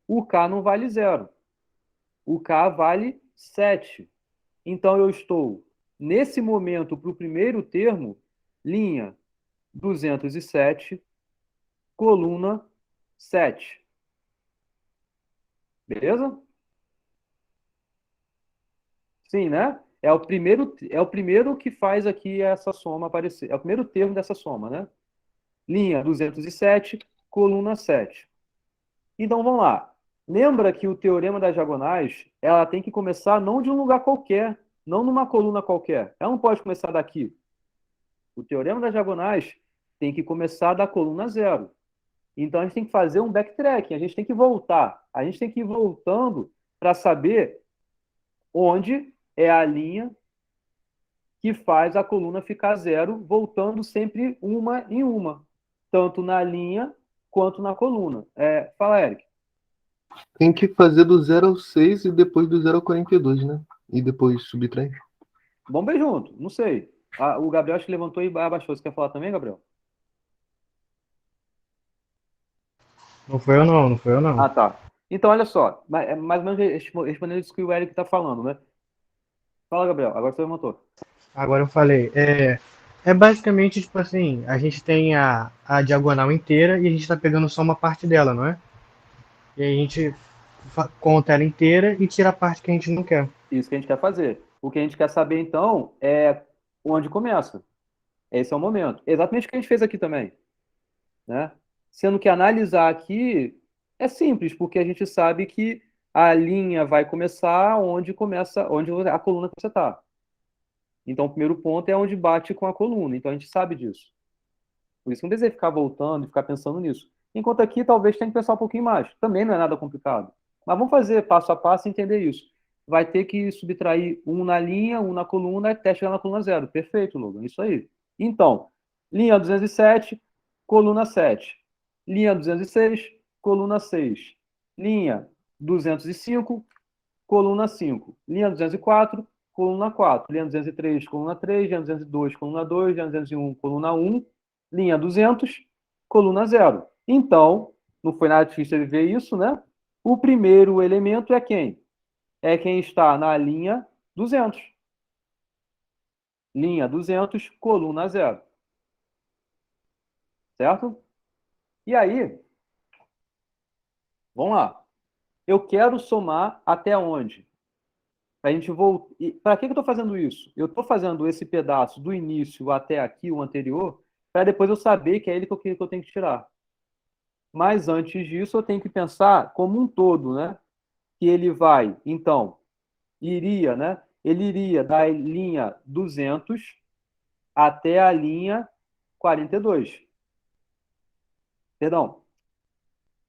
A: o K não vale 0. O K vale 7. Então, eu estou, nesse momento, para o primeiro termo, linha 207, coluna 7. Beleza? Sim, né? É o primeiro que faz aqui essa soma aparecer. É o primeiro termo dessa soma, né? Linha 207, coluna 7. Então, vamos lá. Lembra que o teorema das diagonais, ela tem que começar não de um lugar qualquer, não numa coluna qualquer. Ela não pode começar daqui. O teorema das diagonais tem que começar da coluna 0. Então, a gente tem que fazer um backtracking, a gente tem que voltar. A gente tem que ir voltando para saber onde é a linha que faz a coluna ficar 0, voltando sempre uma em uma, tanto na linha quanto na coluna. Fala, Eric.
D: Tem que fazer do 0 ao 6 e depois do 0 ao 42, né? E depois subtrai.
A: Vamos ver junto, não sei. O Gabriel acho que levantou e abaixou. Você quer falar também, Gabriel?
C: Não foi eu não, não foi eu não.
A: Ah, tá. Então, olha só, mais ou menos respondendo isso que o Eric está falando, né? Fala, Gabriel, agora você levantou.
C: Agora eu falei. É basicamente tipo assim: a gente tem a diagonal inteira e a gente está pegando só uma parte dela, não é? E aí a gente conta ela inteira e tira a parte que a gente não quer.
A: Isso que a gente quer fazer. O que a gente quer saber, então, é onde começa. Esse é o momento. Exatamente o que a gente fez aqui também. Né? Sendo que analisar aqui é simples, porque a gente sabe que a linha vai começar onde a coluna que você está. Então, o primeiro ponto é onde bate com a coluna. Então, a gente sabe disso. Por isso, não precisa ficar voltando e ficar pensando nisso. Enquanto aqui, talvez tenha que pensar um pouquinho mais. Também não é nada complicado. Mas vamos fazer passo a passo e entender isso. Vai ter que subtrair um na linha, um na coluna, até chegar na coluna zero. Perfeito, Logan. Isso aí. Então, linha 207, coluna 7. Linha 206, coluna 6. Linha 205, coluna 5. Linha 204, coluna 4. Linha 203, coluna 3. Linha 202, coluna 2. Linha 201, coluna 1. Linha 200, coluna 0. Então, não foi nada difícil ele ver isso, né? O primeiro elemento é quem? É quem está na linha 200. Linha 200, coluna 0. Certo? E aí, vamos lá. Eu quero somar até onde? A gente volta. Para que eu estou fazendo isso? Eu estou fazendo esse pedaço do início até aqui, o anterior, para depois eu saber que é ele que eu tenho que tirar. Mas antes disso, eu tenho que pensar como um todo, né? Que ele vai, então, iria, né? Ele iria da linha 200 até a linha 42. Perdão,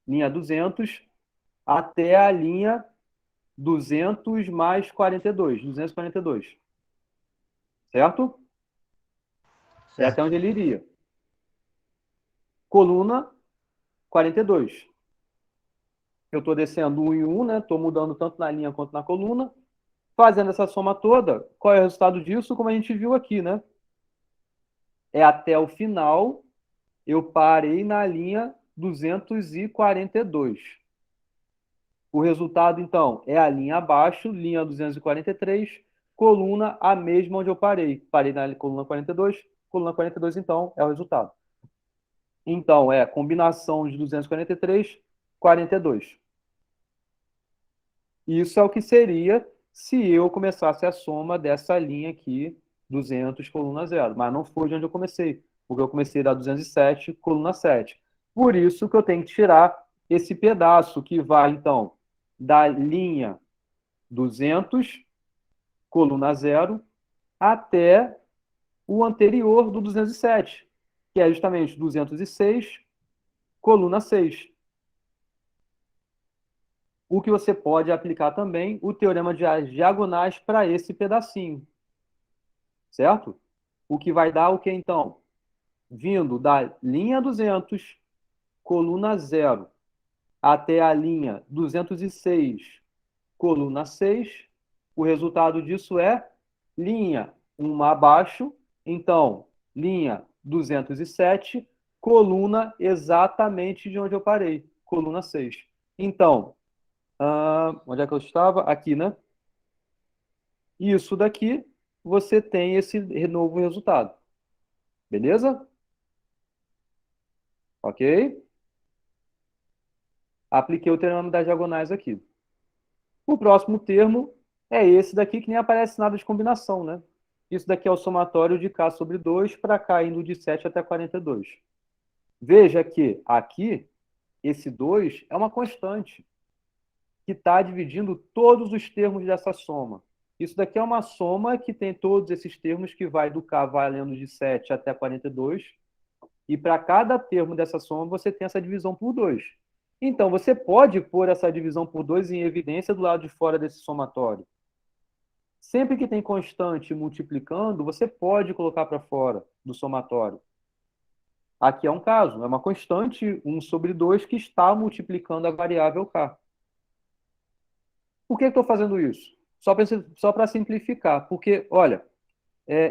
A: linha 200 até a linha 200 mais 42, 242. Certo? É até
C: Certo.
A: onde ele iria. Coluna 42. Eu estou descendo um em um, né? Estou mudando tanto na linha quanto na coluna. Fazendo essa soma toda, qual é o resultado disso? Como a gente viu aqui, né? É até o final, eu parei na linha 242. O resultado, então, é a linha abaixo, linha 243, coluna a mesma onde eu parei. Parei na coluna 42, coluna 42, então, é o resultado. Então, é combinação de 243, 42. Isso é o que seria se eu começasse a soma dessa linha aqui, 200, coluna 0. Mas não foi de onde eu comecei, porque eu comecei da 207, coluna 7. Por isso que eu tenho que tirar esse pedaço que vai, então, da linha 200, coluna 0, até o anterior do 207, que é justamente 206, coluna 6. O que você pode aplicar também o teorema de diagonais para esse pedacinho, certo? O que vai dar o que então? Vindo da linha 200, coluna 0, até a linha 206, coluna 6, o resultado disso é linha 1 abaixo, então, linha 207, coluna exatamente de onde eu parei, coluna 6. Então, onde é que eu estava? Aqui, né? Isso daqui, você tem esse novo resultado. Beleza? Ok? Apliquei o teorema das diagonais aqui. O próximo termo é esse daqui, que nem aparece nada de combinação, né? Isso daqui é o somatório de K sobre 2 para K indo de 7 até 42. Veja que aqui, esse 2 é uma constante que está dividindo todos os termos dessa soma. Isso daqui é uma soma que tem todos esses termos que vai do K valendo de 7 até 42. E para cada termo dessa soma, você tem essa divisão por 2. Então, você pode pôr essa divisão por 2 em evidência do lado de fora desse somatório. Sempre que tem constante multiplicando, você pode colocar para fora do somatório. Aqui é um caso, é uma constante 1 sobre 2 que está multiplicando a variável K. Por que eu estou fazendo isso? Só para simplificar, porque, olha,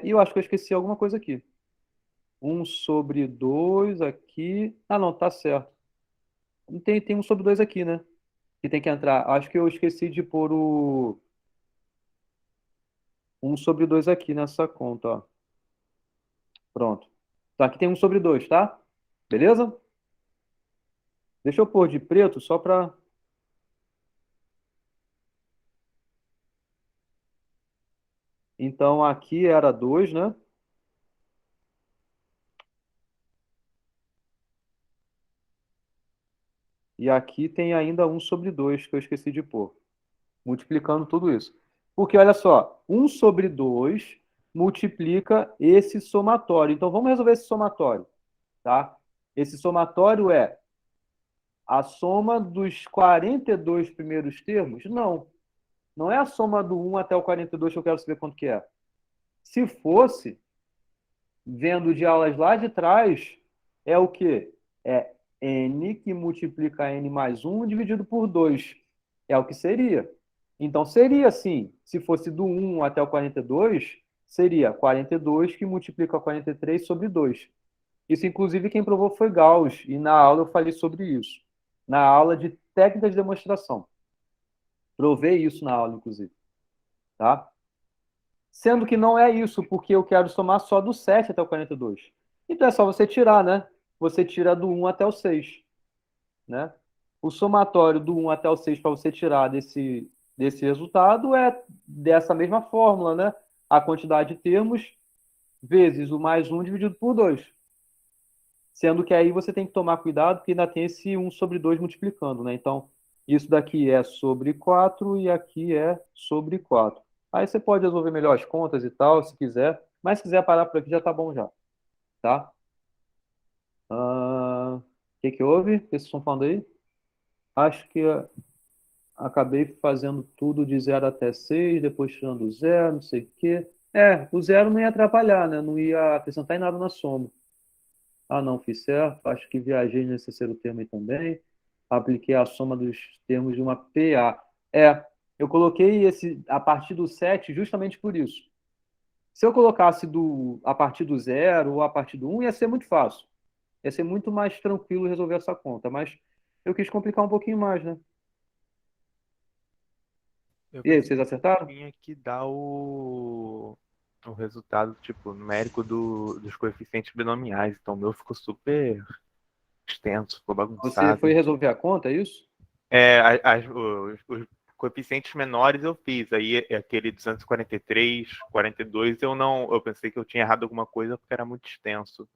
A: eu acho que eu esqueci alguma coisa aqui. 1 sobre 2 aqui. Ah, não, tá certo. Tem 1 sobre 2 aqui, né? Que tem que entrar. Acho que eu esqueci de pôr o 1 sobre 2 aqui nessa conta, ó. Pronto. Então aqui tem 1 sobre 2, tá? Beleza? Deixa eu pôr de preto só para. Então aqui era 2, né? E aqui tem ainda 1 sobre 2 que eu esqueci de pôr. Multiplicando tudo isso. Porque, olha só, 1 sobre 2 multiplica esse somatório. Então, vamos resolver esse somatório, tá? Esse somatório é a soma dos 42 primeiros termos? Não. Não é a soma do 1 até o 42 que eu quero saber quanto que é. Se fosse, vendo de aulas lá de trás, é o quê? É n que multiplica n mais 1 dividido por 2. É o que seria. Então, seria assim, se fosse do 1 até o 42, seria 42 que multiplica 43 sobre 2. Isso, inclusive, quem provou foi Gauss, e na aula eu falei sobre isso. Na aula de técnica de demonstração. Provei isso na aula, inclusive. Tá? Sendo que não é isso, porque eu quero somar só do 7 até o 42. Então é só você tirar, né? Você tira do 1 até o 6. Né? O somatório do 1 até o 6 para você tirar desse resultado é dessa mesma fórmula, né? A quantidade de termos vezes o mais 1 dividido por 2. Sendo que aí você tem que tomar cuidado, porque ainda tem esse 1 sobre 2 multiplicando, né? Então, isso daqui é sobre 4 e aqui é sobre 4. Aí você pode resolver melhor as contas e tal, se quiser. Mas se quiser parar por aqui, já tá bom já. Tá? O que houve? O que vocês estão falando aí? Acho que acabei fazendo tudo de 0 até 6, depois tirando o 0, não sei o quê. O 0 não ia atrapalhar, né? Não ia acrescentar em nada na soma. Ah, não, fiz certo. Acho que viajei nesse terceiro termo aí também. Apliquei a soma dos termos de uma PA. Eu coloquei esse a partir do 7 justamente por isso. Se eu colocasse a partir do 0 ou a partir do 1, ia ser muito fácil. Ia ser muito mais tranquilo resolver essa conta. Mas eu quis complicar um pouquinho mais, né?
E: Eu
A: E aí,
E: pensei
A: vocês acertaram?
E: que tinha que dar o resultado, tipo, numérico dos coeficientes binomiais. Então, o meu ficou super extenso, ficou
A: Você foi
E: bagunçado.
A: resolver a conta, é isso?
E: Os coeficientes menores eu fiz. Aí, aquele 243, 42, eu pensei que eu tinha errado alguma coisa porque era muito extenso.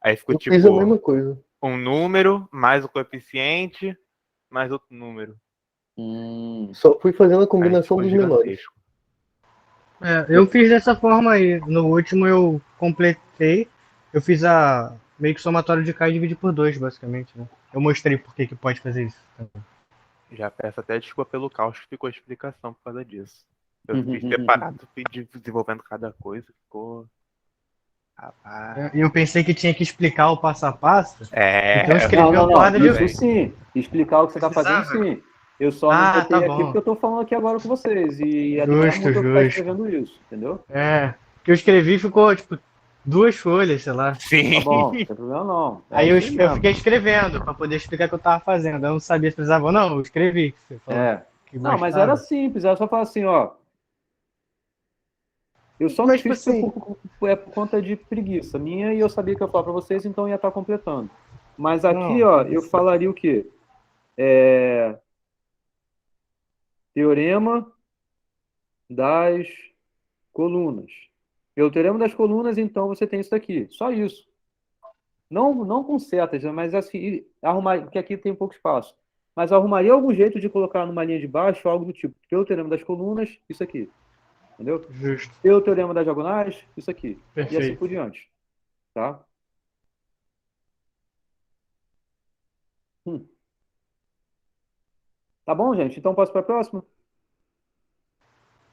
E: Aí ficou,
D: Eu fiz a
E: tipo,
D: mesma coisa.
E: um número, mais o coeficiente, mais outro número.
D: Só fui fazendo a
E: Aí
D: combinação
E: ficou
D: dos menores.
E: gigantesco.
C: Eu fiz dessa forma aí. No último eu completei. Eu fiz meio que somatório de K e dividi por 2, basicamente, né? Eu mostrei por que pode fazer isso.
E: Já peço até desculpa pelo caos que ficou a explicação por causa disso. Eu fiz separado, fui desenvolvendo cada coisa, ficou. Rapaz.
C: Eu pensei que tinha que explicar o passo a passo, então eu
E: É.
C: escrevi uma
A: Não.
C: porrada de.
A: Isso sim. Explicar o que você está fazendo,
C: Precisava?
A: sim. Eu só não
C: Ah, tá
A: botei aqui
C: bom.
A: porque eu estou falando aqui agora com vocês. E ia demorar
C: Justo,
A: muito eu ficar
C: justo.
A: escrevendo isso, entendeu?
C: O que eu escrevi ficou, tipo, 2 folhas, sei lá.
A: Tá
E: Sim.
A: bom, não tem problema não. É
C: Aí eu,
A: isso aí
C: eu
A: mesmo.
C: fiquei escrevendo pra poder explicar o que eu tava fazendo. Eu não sabia se precisava ou não, eu escrevi. Você falou que
A: Não, mas era
C: gostava.
A: simples. Era só falar assim, ó. Eu só não
C: Mas, tipo
A: fiz
C: assim,
A: por conta de preguiça minha e eu sabia que eu ia falar para vocês, então ia estar completando. Mas aqui,
C: não.
A: ó, eu falaria o quê? Teorema das colunas. Pelo teorema das colunas, então, você tem isso daqui. Só isso. Não com setas, mas assim, arrumar, porque aqui tem pouco espaço. Mas arrumaria algum jeito de colocar numa linha de baixo algo do tipo, pelo teorema das colunas, isso aqui. Entendeu?
C: Justo.
A: Pelo teorema das diagonais, isso aqui. E assim
C: Perfeito.
A: por diante. Tá? Tá bom, gente? Então posso para a próxima?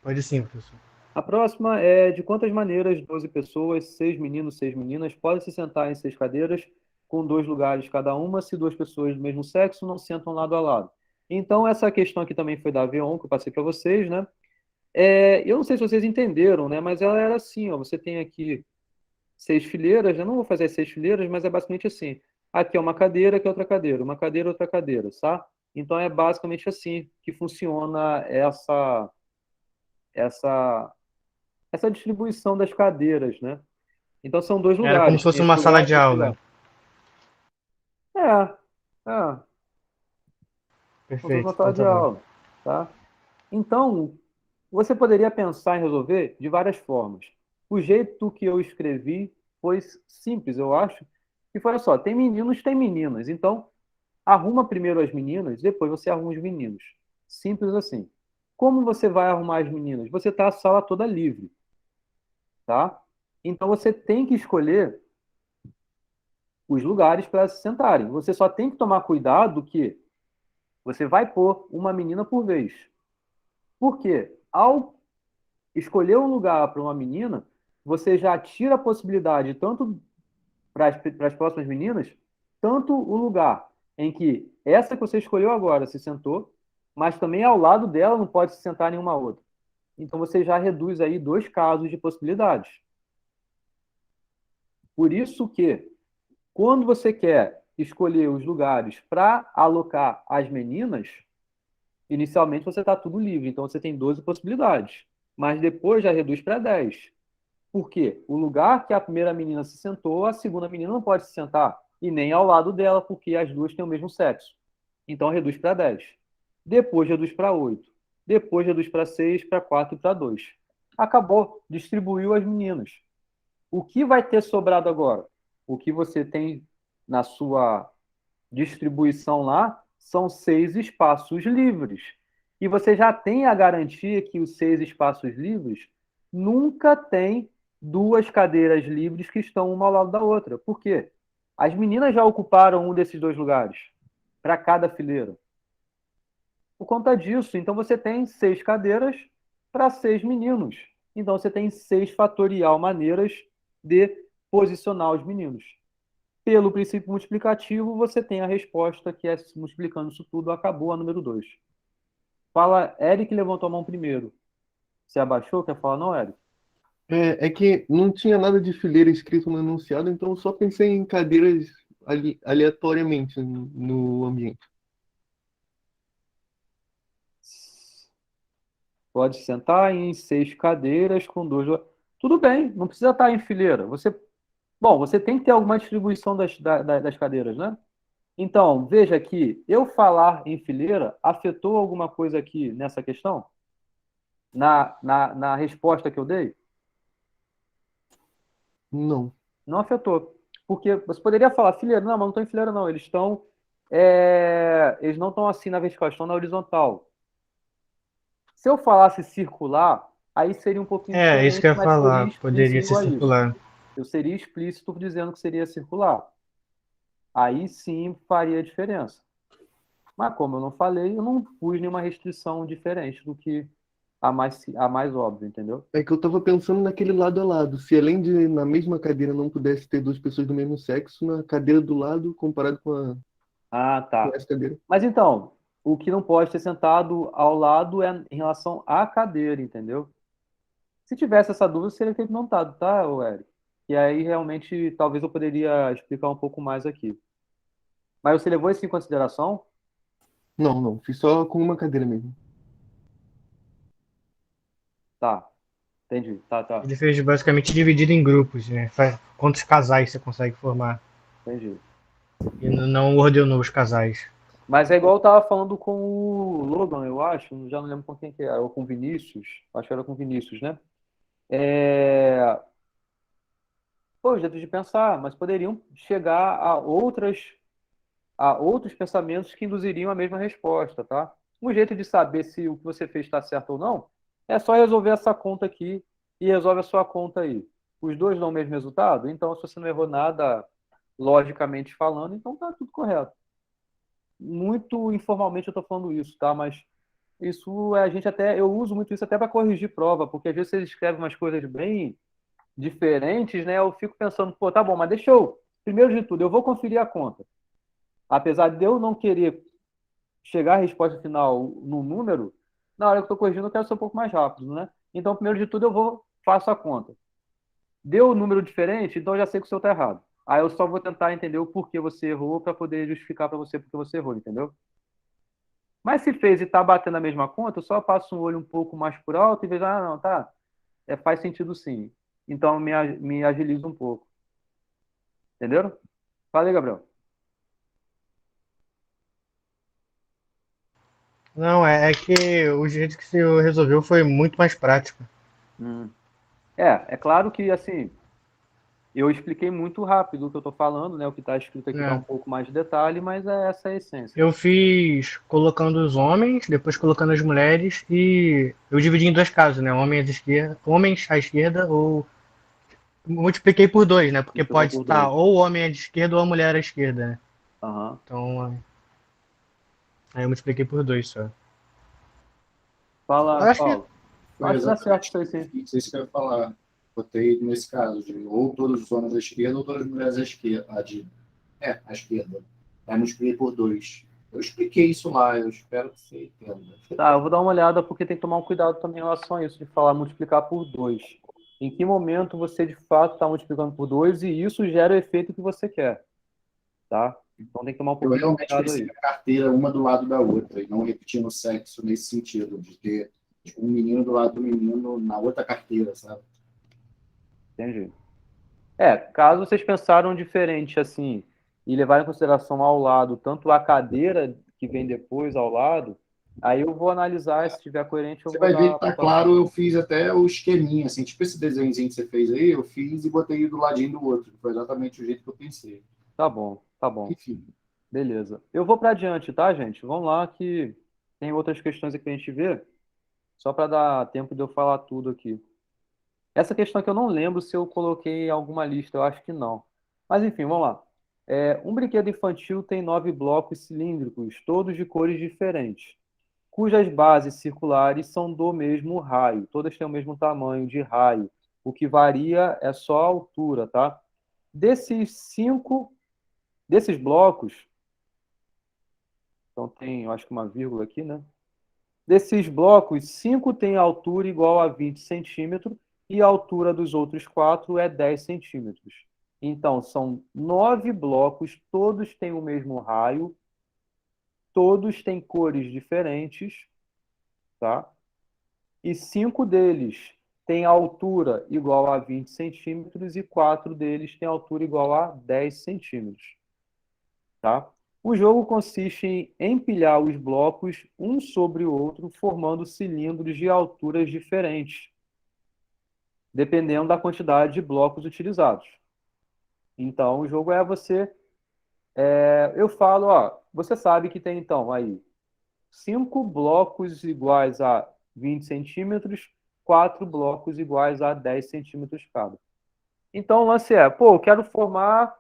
C: Pode sim, professor.
A: A próxima é de quantas maneiras 12 pessoas, 6 meninos, 6 meninas, podem se sentar em 6 cadeiras com 2 lugares cada uma, se 2 pessoas do mesmo sexo não sentam lado a lado. Então, essa questão aqui também foi da V1, que eu passei para vocês, né? Eu não sei se vocês entenderam, né? Mas ela era assim, ó, você tem aqui 6 fileiras, eu não vou fazer as 6 fileiras, mas é basicamente assim. Aqui é uma cadeira, aqui é outra cadeira, uma cadeira, outra cadeira, tá? Então, é basicamente assim que funciona essa distribuição das cadeiras, né? Então são 2
C: Era como
A: lugares.
C: se
A: Tem
C: fosse
A: esse
C: uma sala
A: lugar
C: de
A: e esse
C: aula.
A: lugar. É, como se fosse
C: Perfeito,
A: uma
C: então
A: sala de
C: tá bom.
A: aula, tá? Então, você poderia pensar em resolver de várias formas. O jeito que eu escrevi foi simples, eu acho, que foi olha só, tem meninos, tem meninas. Então, Arruma primeiro as meninas, depois você arruma os meninos. Simples assim. Como você vai arrumar as meninas? Você está a sala toda livre, tá? Então você tem que escolher os lugares para se sentarem. Você só tem que tomar cuidado que você vai pôr uma menina por vez. Por quê? Ao escolher um lugar para uma menina, você já tira a possibilidade, tanto para as próximas meninas, tanto o lugar em que essa que você escolheu agora se sentou, mas também ao lado dela não pode se sentar nenhuma outra. Então você já reduz aí 2 casos de possibilidades. Por isso que, quando você quer escolher os lugares para alocar as meninas, inicialmente você está tudo livre, então você tem 12 possibilidades. Mas depois já reduz para 10. Por quê? O lugar que a primeira menina se sentou, a segunda menina não pode se sentar. E nem ao lado dela, porque as duas têm o mesmo sexo. Então reduz para 10. Depois reduz para 8. Depois reduz para 6, para 4 e para 2. Acabou. Distribuiu as meninas. O que vai ter sobrado agora? O que você tem na sua distribuição lá são 6 espaços livres. E você já tem a garantia que os 6 espaços livres nunca tem 2 cadeiras livres que estão uma ao lado da outra. Por quê? As meninas já ocuparam um desses 2 lugares para cada fileira. Por conta disso, então você tem 6 cadeiras para 6 meninos. Então você tem 6 fatorial maneiras de posicionar os meninos. Pelo princípio multiplicativo, você tem a resposta que é multiplicando isso tudo, acabou a número 2. Fala, Eric levantou a mão primeiro. Você abaixou? Quer falar não, Eric?
D: É que não tinha nada de fileira escrito no enunciado, então eu só pensei em cadeiras aleatoriamente no ambiente.
A: Pode sentar em 6 cadeiras com 2. Tudo bem, não precisa estar em fileira. Bom, você tem que ter alguma distribuição das cadeiras, né? Então, veja que eu falar em fileira afetou alguma coisa aqui nessa questão? Na resposta que eu dei?
D: Não.
A: Não afetou. Porque você poderia falar fileira. Não, mas não estão em fileira, não. Eles não estão assim na vertical, estão na horizontal. Se eu falasse circular, aí seria um pouquinho
C: É, isso que eu
A: diferente,
C: ia
A: mas seria
C: falar. Poderia
A: explícito
C: ser
A: a isso.
C: circular.
A: Eu seria explícito dizendo que seria circular. Aí sim faria diferença. Mas como eu não falei, eu não pus nenhuma restrição diferente do que a mais óbvia, entendeu?
D: É que eu tava pensando naquele lado a lado. Se além de na mesma cadeira não pudesse ter 2 pessoas do mesmo sexo, na cadeira do lado, comparado
A: Ah,
D: com
A: tá.
D: essa cadeira.
A: Mas então, o que não pode ser sentado ao lado é em relação à cadeira, entendeu? Se tivesse essa dúvida, seria ter montado, tá, ô Eric? E aí, realmente, talvez eu poderia explicar um pouco mais aqui. Mas você levou isso em consideração?
D: Não, não. Fiz só com uma cadeira mesmo.
A: Tá, entendi. Tá, tá,
C: Ele fez basicamente dividido em grupos, né? Quantos casais você consegue formar.
A: entendi.
C: E não ordenou os casais.
A: Mas é igual eu tava falando com o Logan, eu acho, já não lembro com quem que era, ou com o Vinícius, acho que era com o Vinícius, né? É... Pô, jeito de pensar, mas poderiam chegar a outros pensamentos que induziriam a mesma resposta, tá? Um jeito de saber se o que você fez está certo ou não é só resolver essa conta aqui e resolve a sua conta aí. Os dois dão o mesmo resultado? Então, se você não errou nada logicamente falando, então tá tudo correto. Muito informalmente eu estou falando isso, tá? Mas isso a gente até, eu uso muito isso até para corrigir prova, porque às vezes você escreve umas coisas bem diferentes, né? Eu fico pensando, pô, tá bom, mas deixa eu, primeiro de tudo, eu vou conferir a conta. Apesar de eu não querer chegar à resposta final no número, na hora que eu estou corrigindo, eu quero ser um pouco mais rápido, né? Então, primeiro de tudo, faço a conta. Deu um número diferente, então eu já sei que o seu está errado. Aí eu só vou tentar entender o porquê você errou para poder justificar para você porque você errou, entendeu? Mas se fez e está batendo a mesma conta, eu só passo um olho um pouco mais por alto e vejo, ah, não, tá, faz sentido sim. Então me agiliza um pouco. Entenderam? Fala aí, Gabriel.
C: Não, é que o jeito que você resolveu foi muito mais prático.
A: É claro que, assim, Eu expliquei muito rápido o que eu estou falando, né? O que está escrito aqui dá um
C: É.
A: pouco mais de detalhe, mas essa é a essência.
C: Eu fiz colocando os homens, depois colocando as mulheres e eu dividi em dois casos, né? Homens à esquerda ou multipliquei por dois, né? Porque
A: Multiplicou
C: pode
A: por
C: estar
A: 2.
C: ou o homem à esquerda ou a mulher à esquerda, né?
A: Aham.
C: Então, aí eu multipliquei por dois só. Eu
A: Fala,
C: acho que
A: Paulo.
B: Foi
A: Acho que dá certo
B: exatamente
A: isso aí, sim.
B: isso que eu ia falar. Botei nesse caso de ou todos os homens à esquerda ou todas as mulheres à esquerda. À esquerda. Aí multipliquei por 2. Eu expliquei isso lá, eu espero que você entenda.
A: Tá, eu vou dar uma olhada porque tem que tomar um cuidado também em relação a isso, de falar multiplicar por 2. Em que momento você de fato está multiplicando por 2 e isso gera o efeito que você quer, tá? Então tem que tomar um
B: Eu
A: pouquinho de
B: realmente
A: cuidado
B: pensei
A: aí.
B: na carteira uma do lado da outra, e não repetindo o sexo nesse sentido, de ter tipo, um menino do lado do menino na outra carteira, sabe?
A: Entendi. Caso vocês pensaram diferente assim e levarem em consideração ao lado tanto a cadeira que vem depois ao lado, aí eu vou analisar e se estiver coerente eu
B: Você
A: vou
B: vai ver
A: dar
B: que
A: a
B: tá claro,
A: pontuação.
B: eu fiz até o esqueminha, assim, tipo esse desenhozinho que você fez aí, eu fiz e botei do ladinho do outro. Foi exatamente o jeito que eu pensei.
A: Tá bom, tá bom.
B: Enfim,
A: Beleza. Eu vou para adiante, tá, gente? Vamos lá que tem outras questões aqui pra gente ver, só para dar tempo de eu falar tudo aqui. Essa questão que eu não lembro se eu coloquei em alguma lista, eu acho que não. Mas enfim, vamos lá. Um brinquedo infantil tem 9 blocos cilíndricos, todos de cores diferentes, cujas bases circulares são do mesmo raio. Todas têm o mesmo tamanho de raio. O que varia é só a altura, tá? Desses blocos, então tem, eu acho que uma vírgula aqui, né? Desses blocos, 5 têm altura igual a 20 centímetros e a altura dos outros 4 é 10 centímetros. Então, são 9 blocos, todos têm o mesmo raio, todos têm cores diferentes, tá? E 5 deles têm altura igual a 20 centímetros e 4 deles têm altura igual a 10 centímetros, tá? O jogo consiste em empilhar os blocos um sobre o outro, formando cilindros de alturas diferentes, dependendo da quantidade de blocos utilizados. Então, o jogo é você... eu falo, ó, você sabe que tem, então, aí 5 blocos iguais a 20 centímetros, 4 blocos iguais a 10 centímetros cada. Então, o lance é, eu quero formar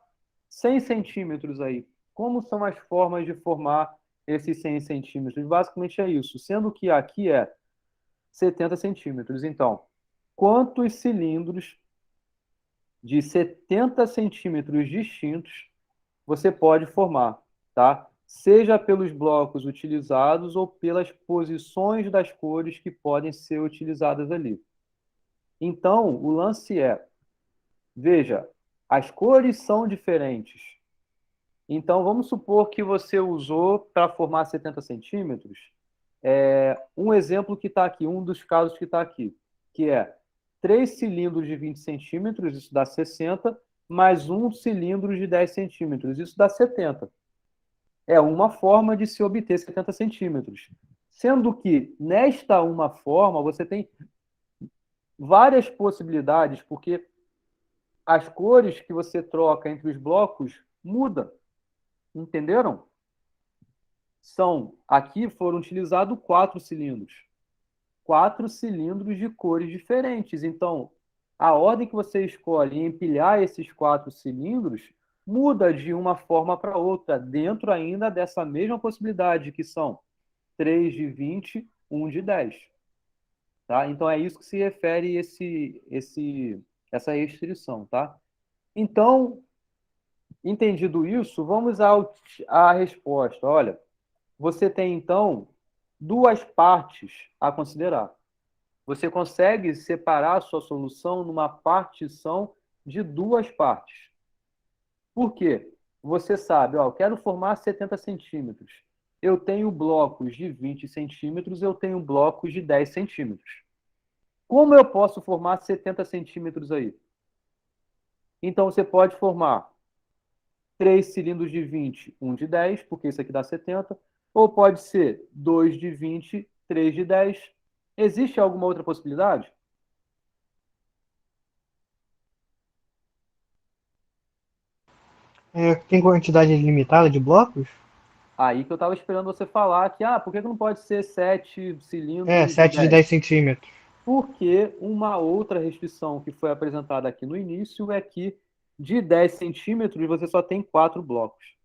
A: 100 centímetros aí. Como são as formas de formar esses 100 centímetros? Basicamente é isso, sendo que aqui é 70 centímetros. Então, quantos cilindros de 70 centímetros distintos você pode formar, tá? Seja pelos blocos utilizados ou pelas posições das cores que podem ser utilizadas ali. Então, o lance é, veja, as cores são diferentes. Então, vamos supor que você usou para formar 70 centímetros. Um exemplo que está aqui, um dos casos que está aqui, que é 3 cilindros de 20 centímetros, isso dá 60, mais um cilindro de 10 centímetros, isso dá 70. É uma forma de se obter 70 centímetros. Sendo que, nesta uma forma, você tem várias possibilidades, porque as cores que você troca entre os blocos mudam. Entenderam? Aqui foram utilizados 4 cilindros. 4 cilindros de cores diferentes. Então, a ordem que você escolhe em empilhar esses 4 cilindros muda de uma forma para outra, dentro ainda dessa mesma possibilidade, que são 3 de 20, 1 de 10. Tá? Então, é isso que se refere essa restrição. Tá? Então, entendido isso, vamos à resposta. Olha, você tem, então, duas partes a considerar. Você consegue separar a sua solução numa partição de duas partes. Por quê? Você sabe, eu quero formar 70 centímetros. Eu tenho blocos de 20 centímetros, eu tenho blocos de 10 centímetros. Como eu posso formar 70 centímetros aí? Então, você pode formar 3 cilindros de 20, 1 de 10, porque isso aqui dá 70, ou pode ser 2 de 20, 3 de 10. Existe alguma outra possibilidade?
C: Tem quantidade limitada de blocos?
A: Aí que eu estava esperando você falar que, por que não pode ser 7 cilindros de
C: 7 de
A: 10?
C: 10 centímetros.
A: Porque uma outra restrição que foi apresentada aqui no início é que de 10 centímetros você só tem 4 blocos.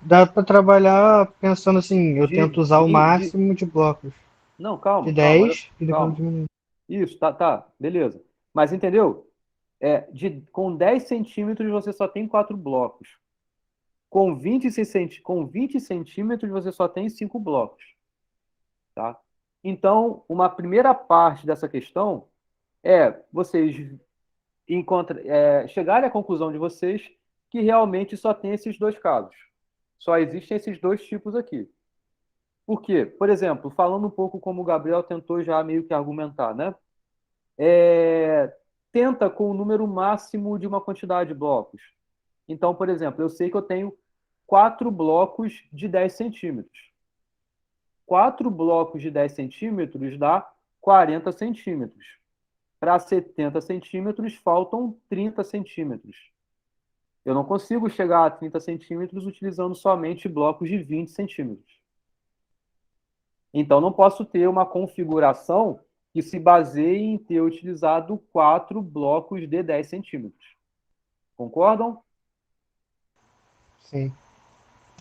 C: Dá para trabalhar pensando assim, eu
A: De,
C: tento usar o
A: vi- de...
C: máximo de blocos.
A: Não,
C: De
A: calma,
C: 10 e depois
A: calma.
C: diminuir.
A: Isso, tá, beleza. Mas entendeu? Com 10 centímetros você só tem 4 blocos. Com 20 centímetros você só tem 5 blocos. Tá? Então, uma primeira parte dessa questão é vocês chegarem à conclusão de vocês que realmente só tem esses dois casos. Só existem esses dois tipos aqui. Por quê? Por exemplo, falando um pouco como o Gabriel tentou já meio que argumentar, né? Tenta com o número máximo de uma quantidade de blocos. Então, por exemplo, eu sei que eu tenho 4 blocos de 10 centímetros. 4 blocos de 10 centímetros dá 40 centímetros. Para 70 centímetros, faltam 30 centímetros. Eu não consigo chegar a 30 centímetros utilizando somente blocos de 20 centímetros. Então, não posso ter uma configuração que se baseie em ter utilizado 4 blocos de 10 centímetros. Concordam?
C: Sim.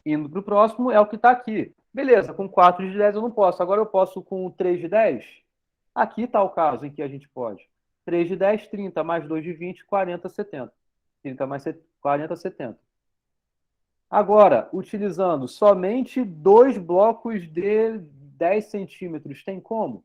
A: Indo para o próximo, é o que está aqui. Beleza, com 4 de 10 eu não posso. Agora eu posso com 3 de 10? Aqui está o caso em que a gente pode. 3 de 10, 30, mais 2 de 20, 40, 70. 30 mais 40, 70. Agora, utilizando somente 2 blocos de 10 centímetros, tem como?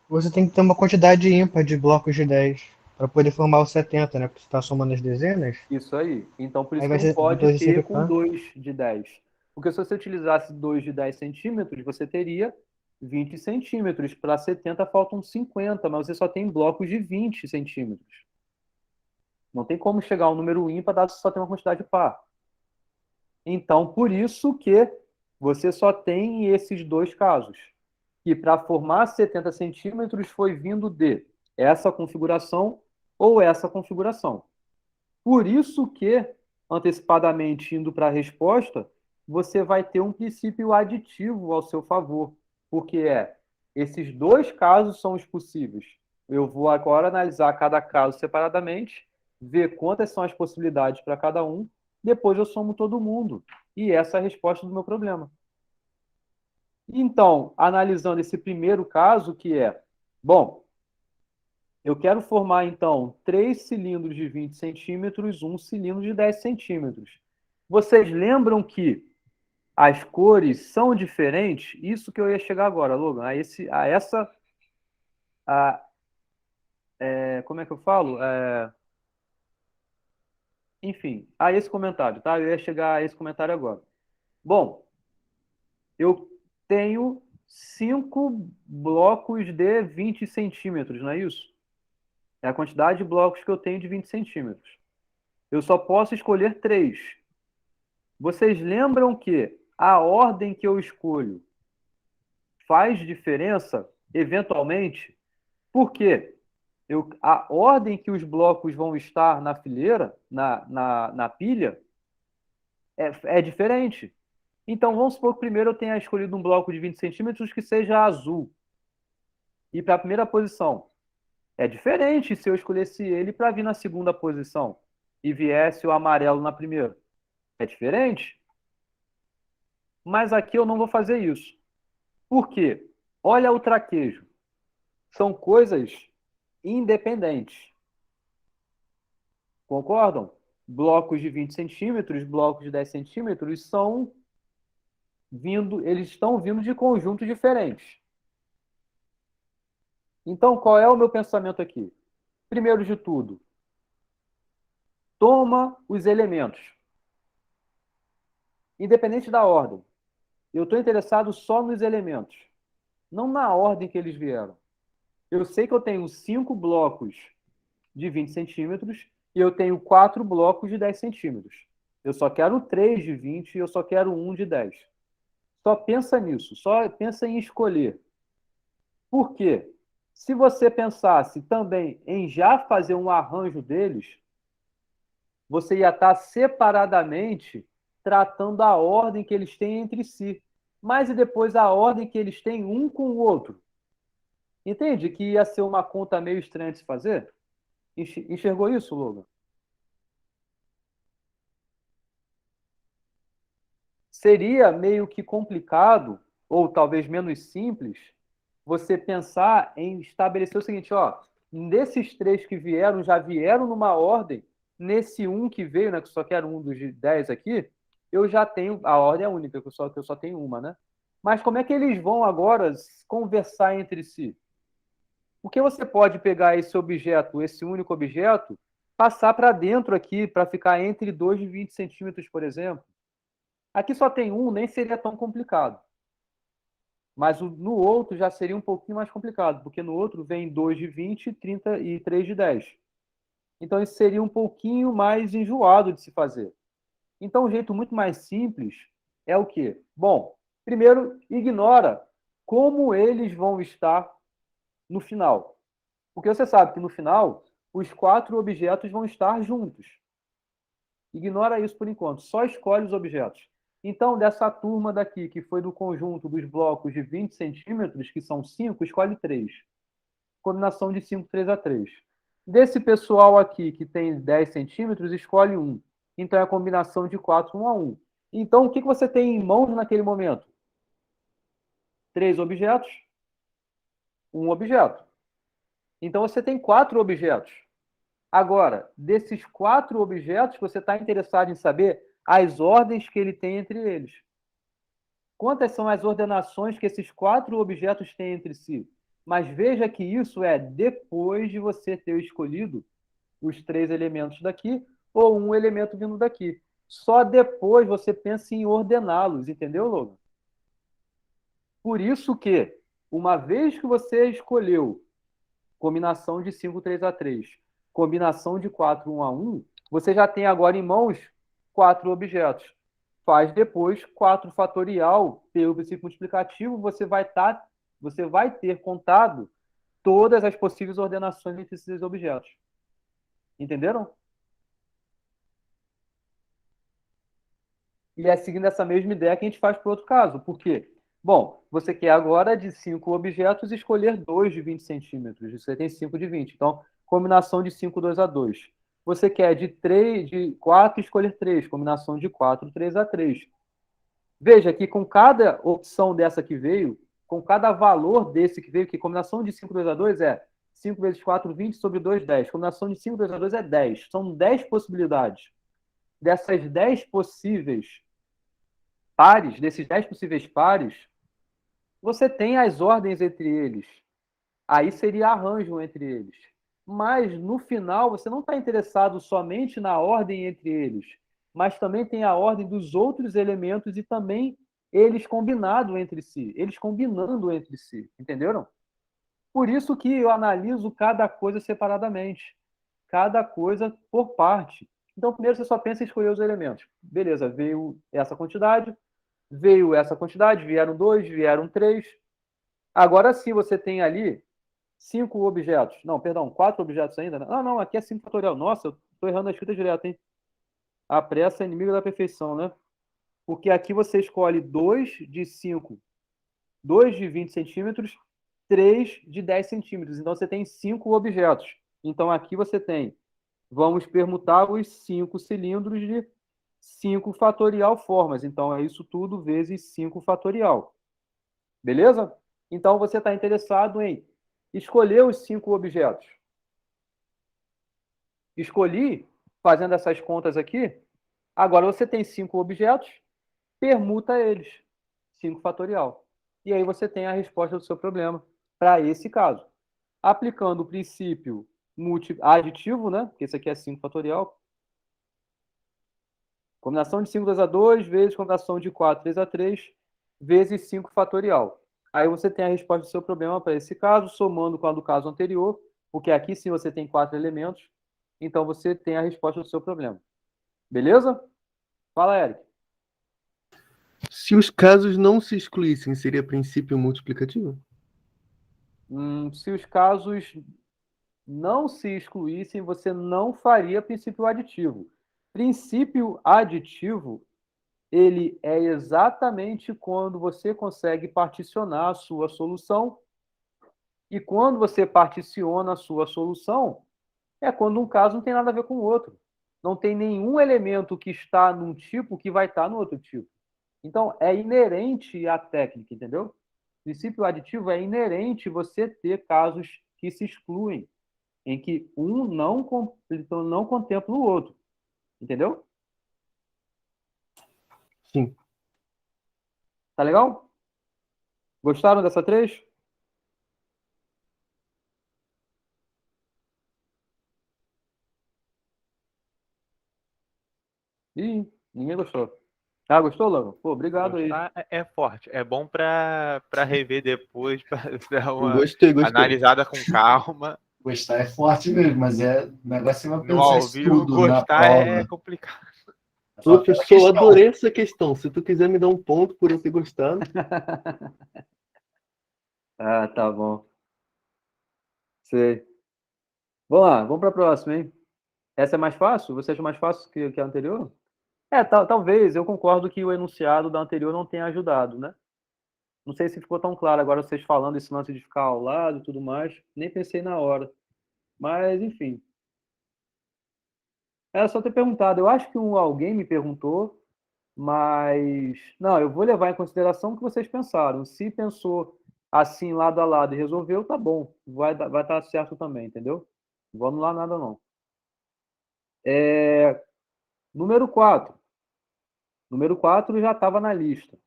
C: Você tem que ter uma quantidade ímpar de blocos de 10 para poder formar o 70, né? Porque você está somando as dezenas.
A: Isso aí. Então, por isso
C: Aí
A: que
C: vai
A: não
C: ser
A: pode
C: 2
A: ter
C: sempre
A: com
C: para.
A: 2 de 10. Porque se você utilizasse 2 de 10 centímetros, você teria 20 centímetros. Para 70 faltam 50, mas você só tem blocos de 20 centímetros. Não tem como chegar a um número ímpar, dado que você só tem uma quantidade par. Então, por isso que você só tem esses dois casos. E para formar 70 centímetros foi vindo de essa configuração ou essa configuração. Por isso que, antecipadamente indo para a resposta, você vai ter um princípio aditivo ao seu favor, porque esses dois casos são os possíveis. Eu vou agora analisar cada caso separadamente, ver quantas são as possibilidades para cada um, depois eu somo todo mundo. E essa é a resposta do meu problema. Então, analisando esse primeiro caso, que bom, eu quero formar, então, 3 cilindros de 20 centímetros, um cilindro de 10 centímetros. Vocês lembram que as cores são diferentes? Isso que eu ia chegar agora, Logan. Como é que eu falo? Enfim, a esse comentário, tá? Eu ia chegar a esse comentário agora. Bom, eu tenho 5 blocos de 20 centímetros, não é isso? É a quantidade de blocos que eu tenho de 20 centímetros. Eu só posso escolher 3. Vocês lembram que a ordem que eu escolho faz diferença, eventualmente? Por quê? A ordem que os blocos vão estar na fileira, na pilha, é diferente. Então, vamos supor que primeiro eu tenha escolhido um bloco de 20 centímetros que seja azul. E para a primeira posição. É diferente se eu escolhesse ele para vir na segunda posição e viesse o amarelo na primeira. É diferente. Mas aqui eu não vou fazer isso. Por quê? Olha o traquejo. São coisas independentes. Concordam? Blocos de 20 centímetros, blocos de 10 centímetros eles estão vindo de conjuntos diferentes. Então, qual é o meu pensamento aqui? Primeiro de tudo, toma os elementos. Independente da ordem. Eu estou interessado só nos elementos, não na ordem que eles vieram. Eu sei que eu tenho 5 blocos de 20 centímetros e eu tenho 4 blocos de 10 centímetros. Eu só quero 3 de 20 e eu só quero 1 de 10. Só pensa nisso, só pensa em escolher. Por quê? Se você pensasse também em já fazer um arranjo deles, você ia estar separadamente tratando a ordem que eles têm entre si, mas e depois a ordem que eles têm um com o outro. Entende que ia ser uma conta meio estranha de se fazer? Enxergou isso, Logan? Seria meio que complicado, ou talvez menos simples, você pensar em estabelecer o seguinte, ó, nesses 3 que vieram, já vieram numa ordem, nesse 1 que veio, né, que só quero um dos 10 aqui, eu já tenho, a ordem é única, que eu só tenho uma, né? Mas como é que eles vão agora conversar entre si? Porque você pode pegar esse objeto, esse único objeto, passar para dentro aqui, para ficar entre 2 de 20 centímetros, por exemplo. Aqui só tem um, nem seria tão complicado. Mas no outro já seria um pouquinho mais complicado, porque no outro vem 2 de 20, 30 e 3 de 10. Então isso seria um pouquinho mais enjoado de se fazer. Então um jeito muito mais simples é o quê? Bom, primeiro, ignora como eles vão estar no final. Porque você sabe que no final, os 4 objetos vão estar juntos. Ignora isso por enquanto, só escolhe os objetos. Então, dessa turma daqui, que foi do conjunto dos blocos de 20 centímetros, que são 5, escolhe 3. Combinação de 5, 3 a 3. Desse pessoal aqui, que tem 10 centímetros, escolhe 1. Então, é a combinação de 4, 1 a 1. Então, o que você tem em mãos naquele momento? 3 objetos, 1 objeto. Então, você tem 4 objetos. Agora, desses 4 objetos, você está interessado em saber as ordens que ele tem entre eles. Quantas são as ordenações que esses 4 objetos têm entre si? Mas veja que isso é depois de você ter escolhido os 3 elementos daqui ou um elemento vindo daqui. Só depois você pensa em ordená-los, entendeu, Logan? Por isso que, uma vez que você escolheu combinação de 5, 3 a 3, combinação de 4, 1 a 1, você já tem agora em mãos 4 objetos. Faz depois 4 fatorial pelo princípio multiplicativo, você vai ter contado todas as possíveis ordenações entre esses objetos. Entenderam? E é seguindo essa mesma ideia que a gente faz para o outro caso. Por quê? Bom, você quer agora de 5 objetos escolher 2 de 20 centímetros. Você tem 5 de 20. Então, combinação de 5, 2 a 2. Você quer de 4 escolher 3. Combinação de 4, 3 a 3. Veja que com cada opção dessa que veio, com cada valor desse que veio, que combinação de 5, 2 a 2 é 5 vezes 4, 20 sobre 2, 10. Combinação de 5, 2 a 2 é 10. São 10 possibilidades. Dessas 10 possíveis pares, desses 10 possíveis pares, você tem as ordens entre eles. Aí seria arranjo entre eles. Mas, no final, você não está interessado somente na ordem entre eles, mas também tem a ordem dos outros elementos e também eles combinando entre si. Eles combinando entre si. Entenderam? Por isso que eu analiso cada coisa separadamente. Cada coisa por parte. Então, primeiro você só pensa em escolher os elementos. Beleza, veio essa quantidade, vieram 2, vieram 3. Agora sim você tem ali 5 objetos. Não, perdão, 4 objetos ainda. Né? Não, aqui é 5 fatorial. Nossa, eu estou errando a escrita direto, hein? A pressa é inimiga da perfeição, né? Porque aqui você escolhe 2 de 5, 2 de 20 centímetros, 3 de 10 centímetros. Então você tem 5 objetos. Então aqui você tem, vamos permutar os 5 cilindros de 5 fatorial formas. Então é isso tudo vezes 5 fatorial. Beleza? Então você está interessado em escolher os 5 objetos. Escolhi, fazendo essas contas aqui, agora você tem 5 objetos, permuta eles, 5 fatorial. E aí você tem a resposta do seu problema para esse caso. Aplicando o princípio aditivo, né? Porque esse aqui é 5 fatorial. Combinação de 5, 2 a 2, vezes combinação de 4, 3 a 3, vezes 5 fatorial. Aí você tem a resposta do seu problema para esse caso, somando com a do caso anterior, porque aqui sim você tem 4 elementos, então você tem a resposta do seu problema. Beleza? Fala, Eric.
D: Se os casos não se excluíssem, seria princípio multiplicativo?
A: Se os casos não se excluíssem, você não faria princípio aditivo. Princípio aditivo, ele é exatamente quando você consegue particionar a sua solução, e quando você particiona a sua solução, é quando um caso não tem nada a ver com o outro. Não tem nenhum elemento que está num tipo que vai estar no outro tipo. Então, é inerente à técnica, entendeu? O princípio aditivo é inerente você ter casos que se excluem, em que um não contempla o outro. Entendeu?
D: Sim.
A: Tá legal? Gostaram dessa 3? Ih, ninguém gostou. Ah, gostou, Logan? Pô, obrigado aí.
E: Gostar é forte. É bom para rever depois, para dar uma
D: Gostei.
E: analisada com calma.
B: Gostar é forte mesmo, mas o negócio é
E: No
B: pensar
E: ao
B: isso
E: vivo,
B: tudo na
E: gostar é
B: prova.
E: complicado.
B: Só aquela
D: Professor,
B: questão.
D: adorei essa questão. Se tu quiser me dar um ponto por eu ter gostado.
A: Ah, tá bom. Sei. Vamos lá, vamos para a próxima, hein? Essa é mais fácil? Você acha mais fácil que a anterior? Talvez, eu concordo que o enunciado da anterior não tenha ajudado, né? Não sei se ficou tão claro agora vocês falando esse lance de ficar ao lado e tudo mais. Nem pensei na hora. Mas, enfim. Era só ter perguntado. Eu acho que alguém me perguntou, mas. Não, eu vou levar em consideração o que vocês pensaram. Se pensou assim, lado a lado, e resolveu, tá bom. Vai estar certo também, entendeu? Não vou anular nada, não. Número 4. Número 4 já estava na lista.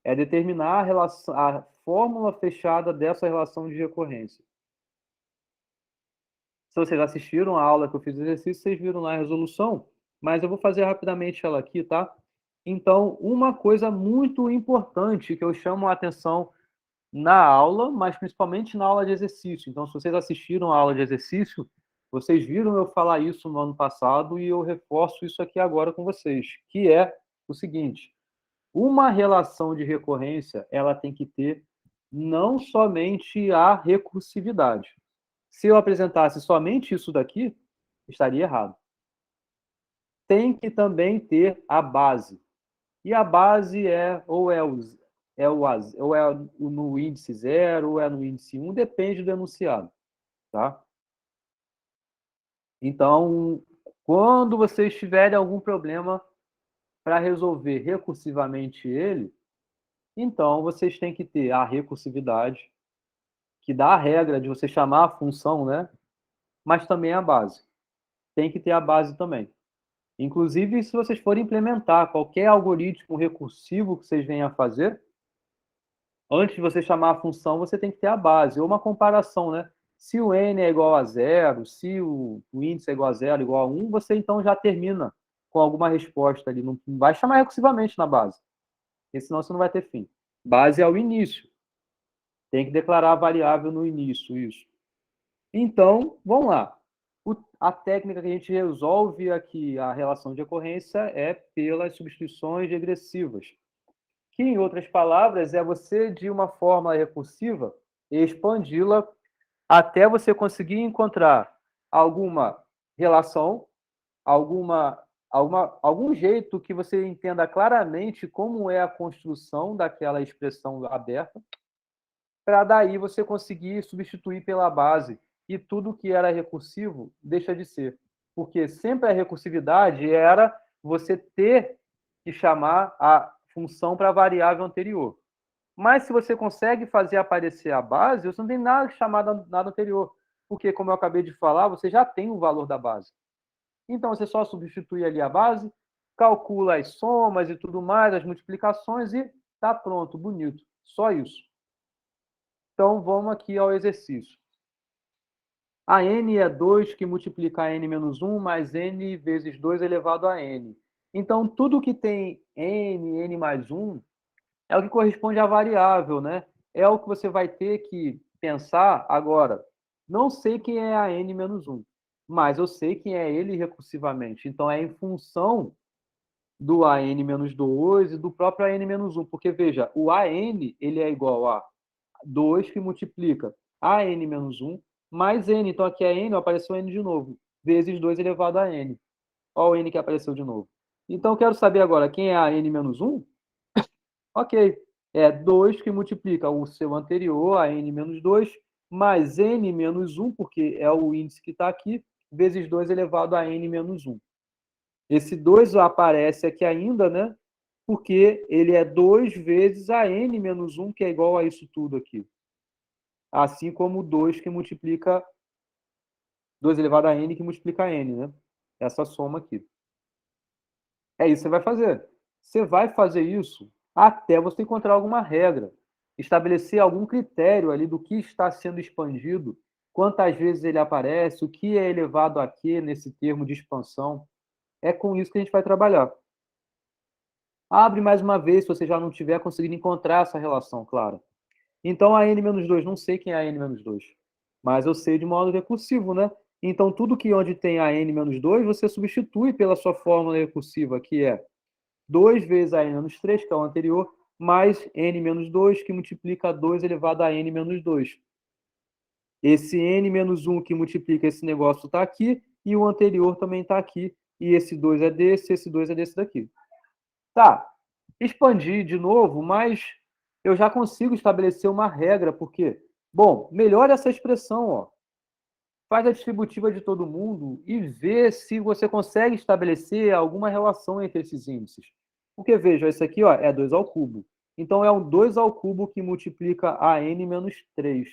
A: É determinar a fórmula fechada dessa relação de recorrência. Se vocês assistiram a aula que eu fiz exercício, vocês viram lá a resolução, mas eu vou fazer rapidamente ela aqui, tá? Então, uma coisa muito importante que eu chamo a atenção na aula, mas principalmente na aula de exercício. Então, se vocês assistiram a aula de exercício, vocês viram eu falar isso no ano passado e eu reforço isso aqui agora com vocês, que é o seguinte: uma relação de recorrência, ela tem que ter não somente a recursividade. Se eu apresentasse somente isso daqui, estaria errado. Tem que também ter a base. E a base ou é no índice 0, ou é no índice 1, depende do enunciado. Tá? Então, quando vocês tiverem algum problema para resolver recursivamente ele, então vocês têm que ter a recursividade, que dá a regra de você chamar a função, né? Mas também a base. Tem que ter a base também. Inclusive, se vocês forem implementar qualquer algoritmo recursivo que vocês venham a fazer, antes de você chamar a função, você tem que ter a base, ou uma comparação, né? Se o n é igual a 0, se o índice é igual a 0, igual a 1, você então já termina com alguma resposta ali. Não vai chamar recursivamente na base, porque senão você não vai ter fim. Base é o início. Tem que declarar a variável no início, isso. Então, vamos lá. A técnica que a gente resolve aqui a relação de ocorrência é pelas substituições regressivas, que, em outras palavras, é você, de uma forma recursiva, expandi-la até você conseguir encontrar alguma relação, algum jeito que você entenda claramente como é a construção daquela expressão aberta, para daí você conseguir substituir pela base e tudo que era recursivo deixa de ser. Porque sempre a recursividade era você ter que chamar a função para a variável anterior. Mas se você consegue fazer aparecer a base, você não tem nada que chamar nada anterior. Porque, como eu acabei de falar, você já tem o valor da base. Então, você só substitui ali a base, calcula as somas e tudo mais, as multiplicações e está pronto, bonito. Só isso. Então, vamos aqui ao exercício. A n é 2 que multiplica a n menos 1 mais n vezes 2 elevado a n. Então, tudo que tem n mais 1, é o que corresponde à variável, né? É o que você vai ter que pensar agora. Não sei quem é a n menos 1, mas eu sei quem é ele recursivamente. Então, é em função do an menos 2 e do próprio an menos 1. Porque, veja, o an ele é igual a 2 que multiplica a n menos 1 mais n. Então, aqui é n, apareceu n de novo, vezes 2 elevado a n. Olha o n que apareceu de novo. Então, eu quero saber agora quem é a n menos 1. Ok, é 2 que multiplica o seu anterior, a n menos 2, mais n menos 1, porque é o índice que está aqui, vezes 2 elevado a n menos 1. Esse 2 aparece aqui ainda, né? Porque ele é 2 vezes a n menos 1, que é igual a isso tudo aqui. Assim como 2 que multiplica 2 elevado a n que multiplica n, né? Essa soma aqui. É isso que você vai fazer. Você vai fazer isso até você encontrar alguma regra, estabelecer algum critério ali do que está sendo expandido, quantas vezes ele aparece, o que é elevado a quê nesse termo de expansão. É com isso que a gente vai trabalhar. Abre mais uma vez, se você já não tiver conseguindo encontrar essa relação, claro. Então, a n-2, não sei quem é a n-2, mas eu sei de modo recursivo, né? Então, tudo que onde tem a n-2, você substitui pela sua fórmula recursiva, que é 2 vezes a n-3, que é o anterior, mais n-2, que multiplica 2 elevado a n-2. Esse n-1 que multiplica esse negócio está aqui, e o anterior também está aqui, e esse 2 é desse, esse 2 é desse daqui. Tá, expandir de novo, mas eu já consigo estabelecer uma regra, porque, bom, melhora essa expressão, ó. Faz a distributiva de todo mundo e vê se você consegue estabelecer alguma relação entre esses índices. Porque, veja, esse aqui ó, é 2 ao cubo. Então, é um 2 ao cubo que multiplica a n menos 3.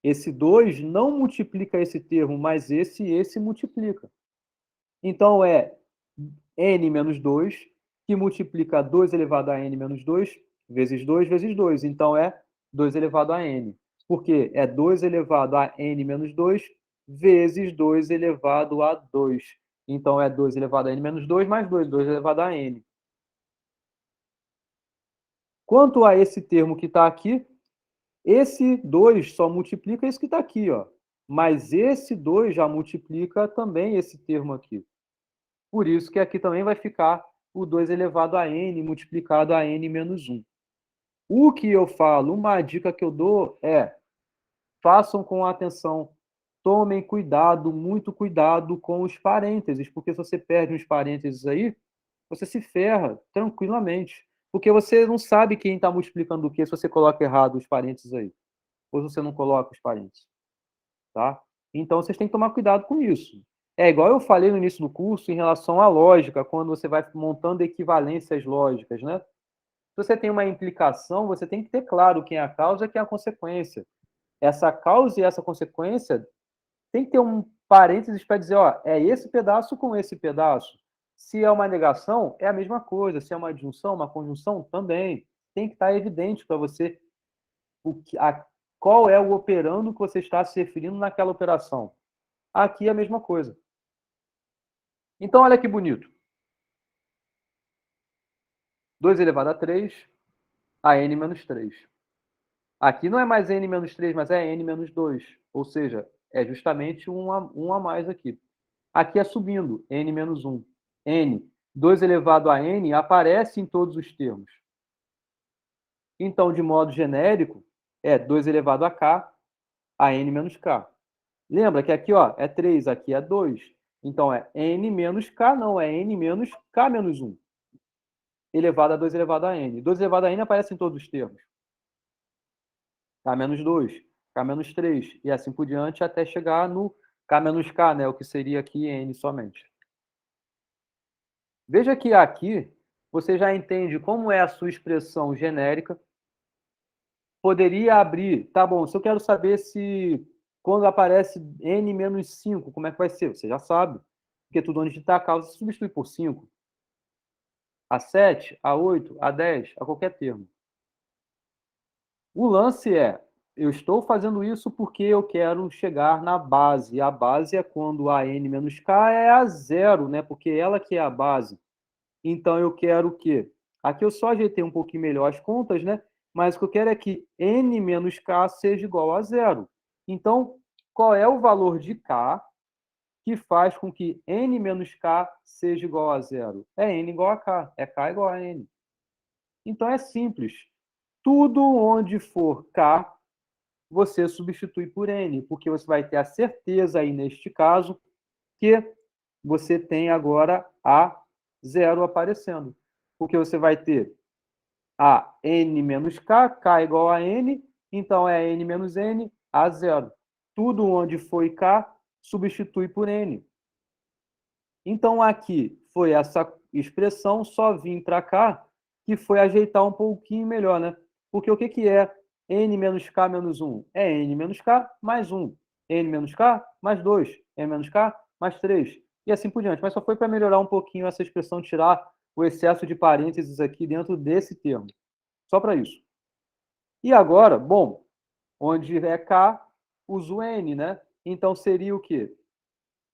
A: Esse 2 não multiplica esse termo, mas esse multiplica. Então, é n menos 2, que multiplica 2 elevado a n menos 2, vezes 2, vezes 2. Então, é 2 elevado a n. Porque é 2 elevado a n menos 2, vezes 2 elevado a 2. Então, é 2 elevado a n menos 2, mais 2, 2 elevado a n. Quanto a esse termo que está aqui, esse 2 só multiplica isso que está aqui, ó. Mas esse 2 já multiplica também esse termo aqui. Por isso que aqui também vai ficar o 2 elevado a n multiplicado a n menos 1. O que eu falo, uma dica que eu dou é: façam com atenção, tomem cuidado, muito cuidado com os parênteses, porque se você perde uns parênteses aí, você se ferra tranquilamente. Porque você não sabe quem está multiplicando o quê se você coloca errado os parênteses aí. Ou se você não coloca os parênteses. Tá? Então, vocês têm que tomar cuidado com isso. É igual eu falei no início do curso em relação à lógica, quando você vai montando equivalências lógicas, né? Se você tem uma implicação, você tem que ter claro quem é a causa e quem é a consequência. Essa causa e essa consequência tem que ter um parênteses para dizer, ó, é esse pedaço com esse pedaço. Se é uma negação, é a mesma coisa. Se é uma adjunção, uma conjunção, também. Tem que estar evidente para você qual é o operando que você está se referindo naquela operação. Aqui é a mesma coisa. Então, olha que bonito. 2 elevado a 3, a n menos 3. Aqui não é mais n menos 3, mas é n menos 2. Ou seja, é justamente um a mais aqui. Aqui é subindo, n menos 1. N, 2 elevado a n, aparece em todos os termos. Então, de modo genérico, é 2 elevado a k, a n menos k. Lembra que aqui ó, é 3, aqui é 2. Então, é n menos k, não, é n menos k menos 1. Elevado a 2 elevado a n. 2 elevado a n aparece em todos os termos. K menos 2, K menos 3, e assim por diante, até chegar no K menos K, né, o que seria aqui n somente. Veja que aqui você já entende como é a sua expressão genérica. Poderia abrir, tá bom, se eu quero saber se quando aparece n menos 5, como é que vai ser? Você já sabe, porque tudo onde está a causa se substitui por 5. A 7, a 8, a 10, a qualquer termo. O lance é, eu estou fazendo isso porque eu quero chegar na base. A base é quando a n menos k é a zero, né? Porque ela que é a base. Então, eu quero o quê? Aqui eu só ajeitei um pouquinho melhor as contas, né? Mas o que eu quero é que n menos k seja igual a zero. Então, qual é o valor de k que faz com que n menos k seja igual a zero? É n igual a k. É k igual a n. Então, é simples. tudo onde for K, você substitui por N, porque você vai ter a certeza aí, neste caso, que você tem agora a zero aparecendo. Porque você vai ter a N menos K, K igual a N, então é N menos N, a zero. Tudo onde foi K, substitui por N. Então, aqui foi essa expressão, só vim para cá, que foi ajeitar um pouquinho melhor, né? Porque o que é N menos K menos 1? É N menos K mais 1. N menos K mais 2. N menos K mais 3. E assim por diante. Mas só foi para melhorar um pouquinho essa expressão, tirar o excesso de parênteses aqui dentro desse termo. Só para isso. E agora, bom, onde é K, uso N, né? Então seria o quê?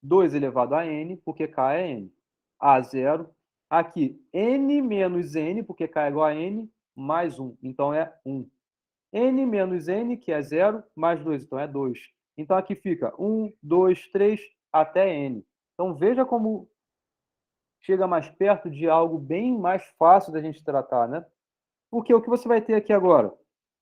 A: 2 elevado a N, porque K é N. A0. Aqui, N menos N, porque K é igual a N, mais 1. Então é 1. N menos N, que é 0, mais 2. Então é 2. Então aqui fica 1, 2, 3, até N. Então veja como chega mais perto de algo bem mais fácil da gente tratar, né? Porque o que você vai ter aqui agora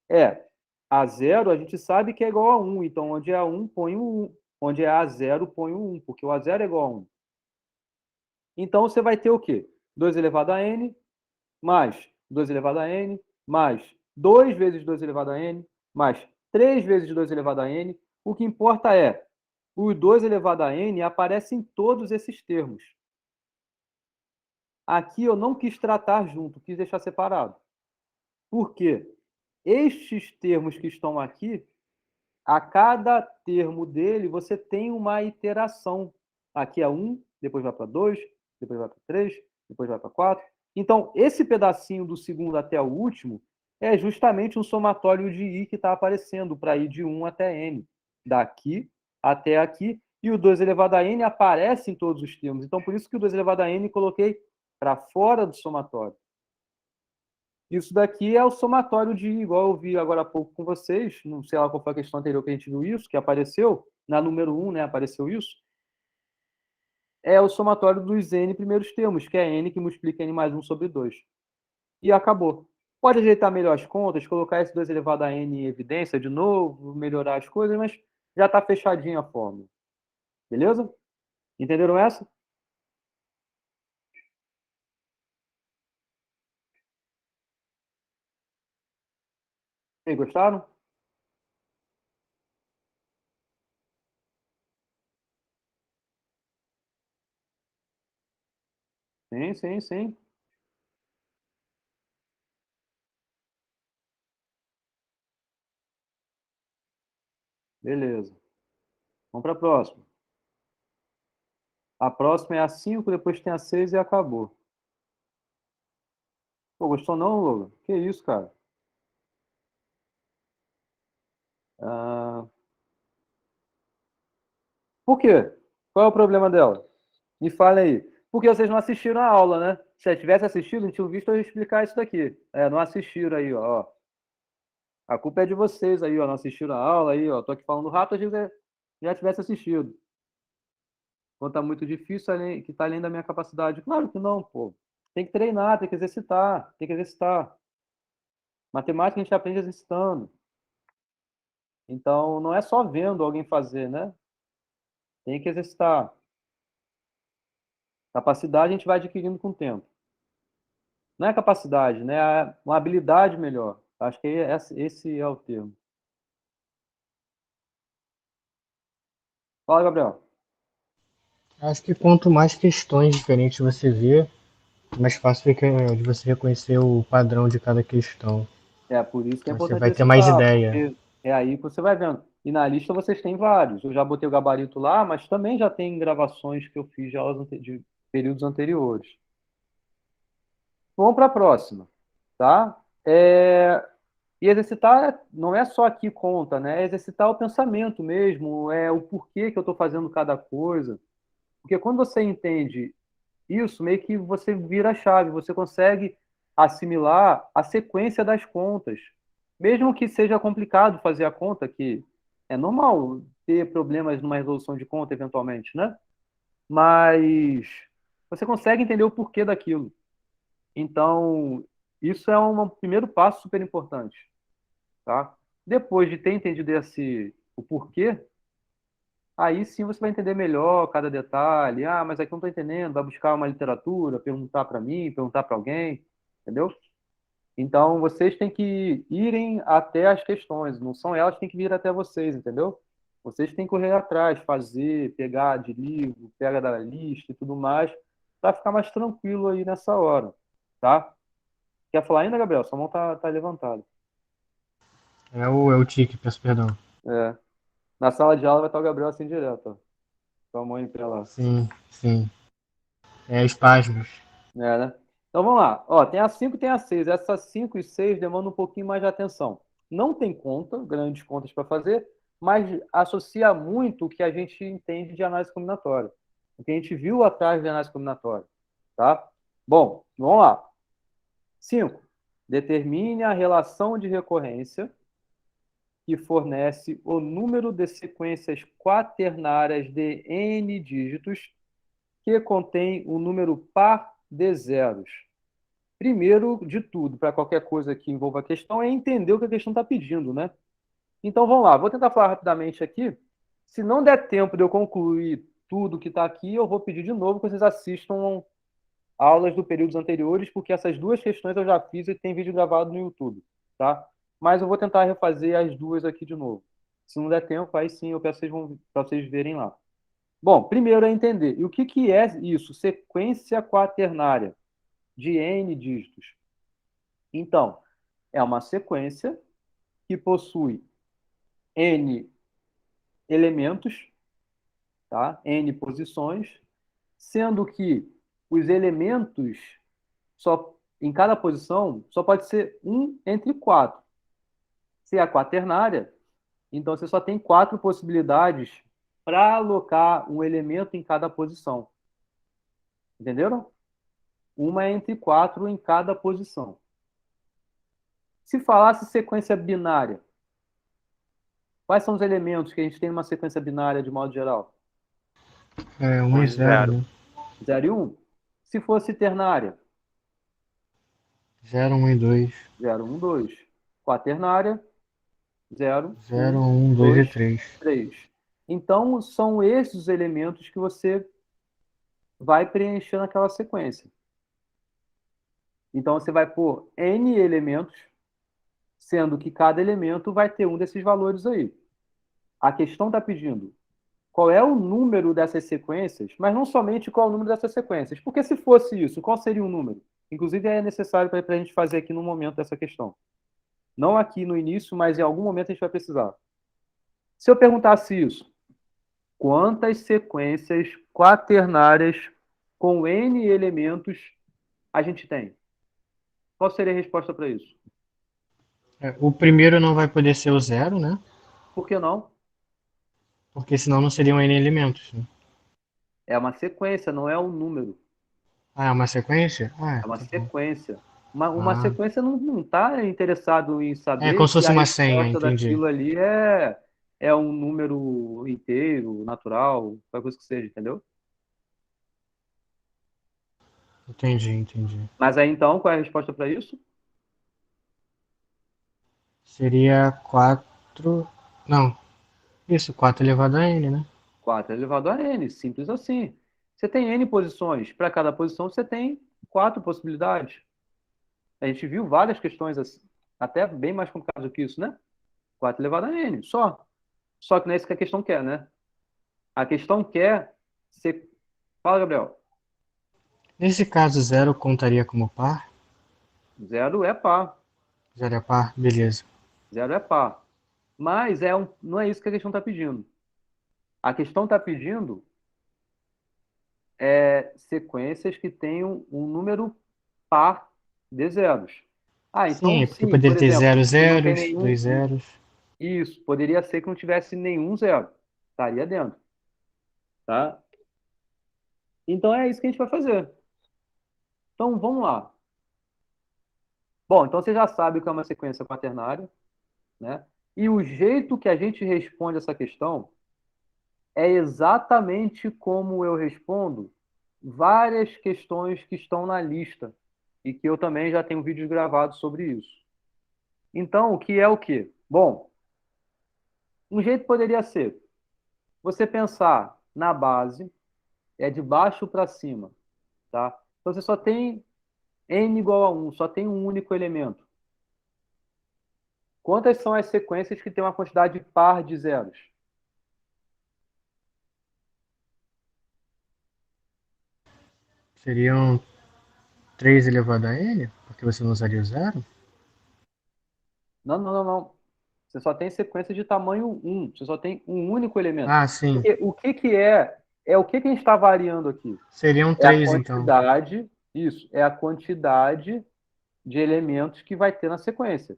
A: é A0, a gente sabe que é igual a 1. Então, onde é A1, põe o 1. Onde é A0, põe o 1, porque o A0 é igual a 1. Então, você vai ter o quê? 2 elevado a N, mais 2 elevado a N, mais 2 vezes 2 elevado a N, mais 3 vezes 2 elevado a N. O que importa é, o 2 elevado a N aparece em todos esses termos. Aqui eu não quis tratar junto, quis deixar separado. Por quê? Estes termos que estão aqui, a cada termo dele, você tem uma iteração. Aqui é 1, depois vai para 2, depois vai para 3, depois vai para 4. Então, esse pedacinho do segundo até o último é justamente um somatório de I que está aparecendo para ir de 1 até N. Daqui até aqui. E o 2 elevado a N aparece em todos os termos. Então, por isso que o 2 elevado a N coloquei para fora do somatório. Isso daqui é o somatório de, igual eu vi agora há pouco com vocês, não sei lá qual foi a questão anterior que a gente viu isso, que apareceu, na número 1, né, apareceu isso. É o somatório dos N primeiros termos, que é N que multiplica N mais 1 sobre 2. E acabou. Pode ajeitar melhor as contas, colocar esse 2 elevado a N em evidência de novo, melhorar as coisas, mas já está fechadinha a fórmula. Beleza? Entenderam essa? E aí, gostaram? Sim, sim, sim. Beleza. Vamos para a próxima. A próxima é a 5, depois tem a 6 e acabou. Pô, gostou não, Logan? Que isso, cara? Ah, por quê? Qual é o problema dela? Me fala aí. Porque vocês não assistiram a aula, né? Se eu tivesse assistido, não tinham visto eu explicar isso daqui. É, não assistiram aí, ó. A culpa é de vocês aí, ó. Não assistiram a aula aí, ó. Tô aqui falando rápido, a gente já tivesse assistido. Quando tá muito difícil, que tá além da minha capacidade. Claro que não, pô. Tem que treinar, tem que exercitar, tem que exercitar. Matemática a gente aprende exercitando. Então, não é só vendo alguém fazer, né? Tem que exercitar. Capacidade a gente vai adquirindo com o tempo. Não é capacidade, né? É uma habilidade melhor. Acho que esse é o termo. Fala, Gabriel.
C: Acho que quanto mais questões diferentes você vê, mais fácil fica de você reconhecer o padrão de cada questão.
A: É por isso que é
C: Então você
A: importante
C: vai ter mais
A: exercitar,
C: ideia.
A: porque é aí que você vai vendo. E na lista vocês têm vários. Eu já botei o gabarito lá, mas também já tem gravações que eu fiz de aulas de períodos anteriores. Vamos para a próxima, tá? E exercitar não é só aqui conta, né? É exercitar o pensamento mesmo, é o porquê que eu estou fazendo cada coisa. Porque quando você entende isso, meio que você vira a chave, você consegue assimilar a sequência das contas. Mesmo que seja complicado fazer a conta, que é normal ter problemas numa resolução de conta, eventualmente, né? Mas você consegue entender o porquê daquilo. Então, Isso é um primeiro passo super importante, tá? Depois de ter entendido o porquê, aí sim você vai entender melhor cada detalhe. Ah, mas aqui eu não estou entendendo. Vai buscar uma literatura, perguntar para mim, perguntar para alguém, entendeu? Então, vocês têm que irem até as questões, não são elas que têm que vir até vocês, entendeu? Vocês têm que correr atrás, fazer, pegar de livro, pega da lista e tudo mais, para ficar mais tranquilo aí nessa hora, tá? Quer falar ainda, Gabriel? Sua mão tá levantada.
C: É o tique, peço perdão.
A: É. Na sala de aula vai estar o Gabriel assim direto, ó. Com a mão em pé lá.
C: Sim, sim. É espasmos.
A: É, né? Então vamos lá. Ó, tem a 5 e tem a 6. Essas 5 e 6 demandam um pouquinho mais de atenção. Não tem conta, grandes contas para fazer, mas associa muito o que a gente entende de análise combinatória. O que a gente viu atrás de análise combinatória. Tá? Bom, vamos lá. 5. Determine a relação de recorrência que fornece o número de sequências quaternárias de n dígitos que contém um número par de zeros. Primeiro de tudo, para qualquer coisa que envolva a questão, é entender o que a questão está pedindo, né? Então vamos lá, vou tentar falar rapidamente aqui. Se não der tempo de eu concluir tudo que está aqui, eu vou pedir de novo que vocês assistam aulas do períodos anteriores, porque essas duas questões eu já fiz e tem vídeo gravado no YouTube, tá? Mas eu vou tentar refazer as duas aqui de novo. Se não der tempo, aí sim eu peço para vocês verem lá. Bom, primeiro é entender. E o que é isso? Sequência quaternária de n dígitos. Então, é uma sequência que possui n elementos, tá? N posições, sendo que os elementos só em cada posição só pode ser um entre 4. Se é a quaternária, então você só tem 4 possibilidades para alocar um elemento em cada posição. Entenderam? Uma é entre 4 em cada posição. Se falasse sequência binária, quais são os elementos que a gente tem numa sequência binária de modo geral?
C: É 1
E: 1
C: e
E: e
C: 0,
E: 0.
C: né?
A: 0 e 1. Se fosse ternária,
C: 0, 1 e 2.
A: 0, 1, 2. Quaternária, 0,
C: 0,
A: 1,
C: 1, 2 e
A: 2,
C: 3.
A: 3. Então, são esses os elementos que você vai preencher naquela sequência. Então, você vai pôr N elementos, sendo que cada elemento vai ter um desses valores aí. A questão está pedindo qual é o número dessas sequências, mas não somente qual é o número dessas sequências. Porque se fosse isso, qual seria o número? Inclusive, é necessário para a gente fazer aqui no momento dessa questão. Não aqui no início, mas em algum momento a gente vai precisar. Se eu perguntasse isso, quantas sequências quaternárias com N elementos a gente tem? Qual seria a resposta para isso?
C: O primeiro não vai poder ser o 0, né?
A: Por que não?
C: Porque senão não seriam N elementos, né?
A: É uma sequência, não é um número.
C: Ah, é uma sequência? Ah,
A: É uma
C: tá bom.
A: sequência. Uma
C: Ah,
A: sequência não está interessado em
C: é
A: saber
C: como se
A: se
C: fosse
A: a
C: uma senha,
A: resposta
C: entendi.
A: daquilo ali é um número inteiro, natural, qualquer coisa que seja, entendeu?
C: Entendi, entendi.
A: Mas aí então, qual é a resposta para isso?
C: Seria 4. Não, isso, 4 elevado a N, né?
A: 4 elevado a n, simples assim. Você tem n posições. Para cada posição, você tem 4 possibilidades. A gente viu várias questões assim, até bem mais complicadas do que isso, né? 4 elevado a n, só. Só que não é isso que a questão quer, né? A questão quer ser... Fala, Gabriel.
C: Nesse caso, 0 contaria como par?
A: 0 é par.
C: 0 é par? Beleza.
A: 0 é par. Mas não é isso que a questão está pedindo. A questão está pedindo sequências que tenham um número par de zeros. Ah, então
C: Sim, porque
A: sim, por
C: poderia ter
A: exemplo,
C: 0
A: se não tem
C: zeros,
A: nenhum.
C: 2 zeros.
A: Isso, poderia ser que não tivesse nenhum zero. Estaria dentro. Tá? Então é isso que a gente vai fazer. Então vamos lá. Bom, então você já sabe o que é uma sequência quaternária, né? E o jeito que a gente responde essa questão é exatamente como eu respondo várias questões que estão na lista e que eu também já tenho vídeos gravados sobre isso. Então, o que é o quê? Bom, um jeito poderia ser você pensar na base, de baixo para cima, tá? Então, você só tem n igual a 1, só tem um único elemento. Quantas são as sequências que têm uma quantidade par de zeros?
C: Seriam 3 elevado a n? Porque você não usaria o zero?
A: Não, não, não, não. Você só tem sequência de tamanho 1. Você só tem um único elemento.
C: Ah, sim.
A: Porque o que que é? É o que que a gente está variando aqui?
C: Seriam
A: É a
C: 3, então.
A: quantidade, isso, é a quantidade de elementos que vai ter na sequência.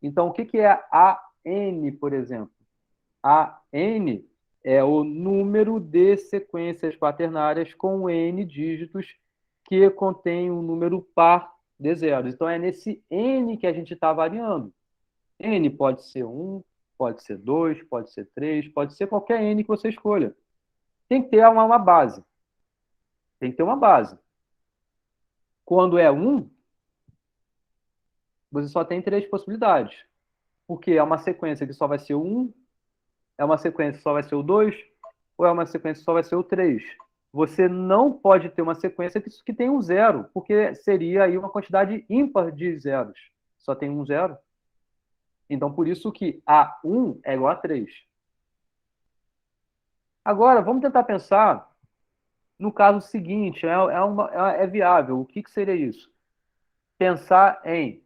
A: Então, o que que é a n, por exemplo? A n é o número de sequências quaternárias com n dígitos que contém um número par de zeros. Então, é nesse n que a gente está variando. N pode ser 1, pode ser 2, pode ser 3, pode ser qualquer n que você escolha. Tem que ter uma base. Tem que ter uma base. Quando é 1, você só tem 3 possibilidades. Porque é uma sequência que só vai ser o 1, é uma sequência que só vai ser o 2, ou é uma sequência que só vai ser o 3. Você não pode ter uma sequência que tem um zero, porque seria aí uma quantidade ímpar de zeros. Só tem um zero. Então, por isso que A1 é igual a 3. Agora, vamos tentar pensar no caso seguinte. É viável. O que seria isso? Pensar em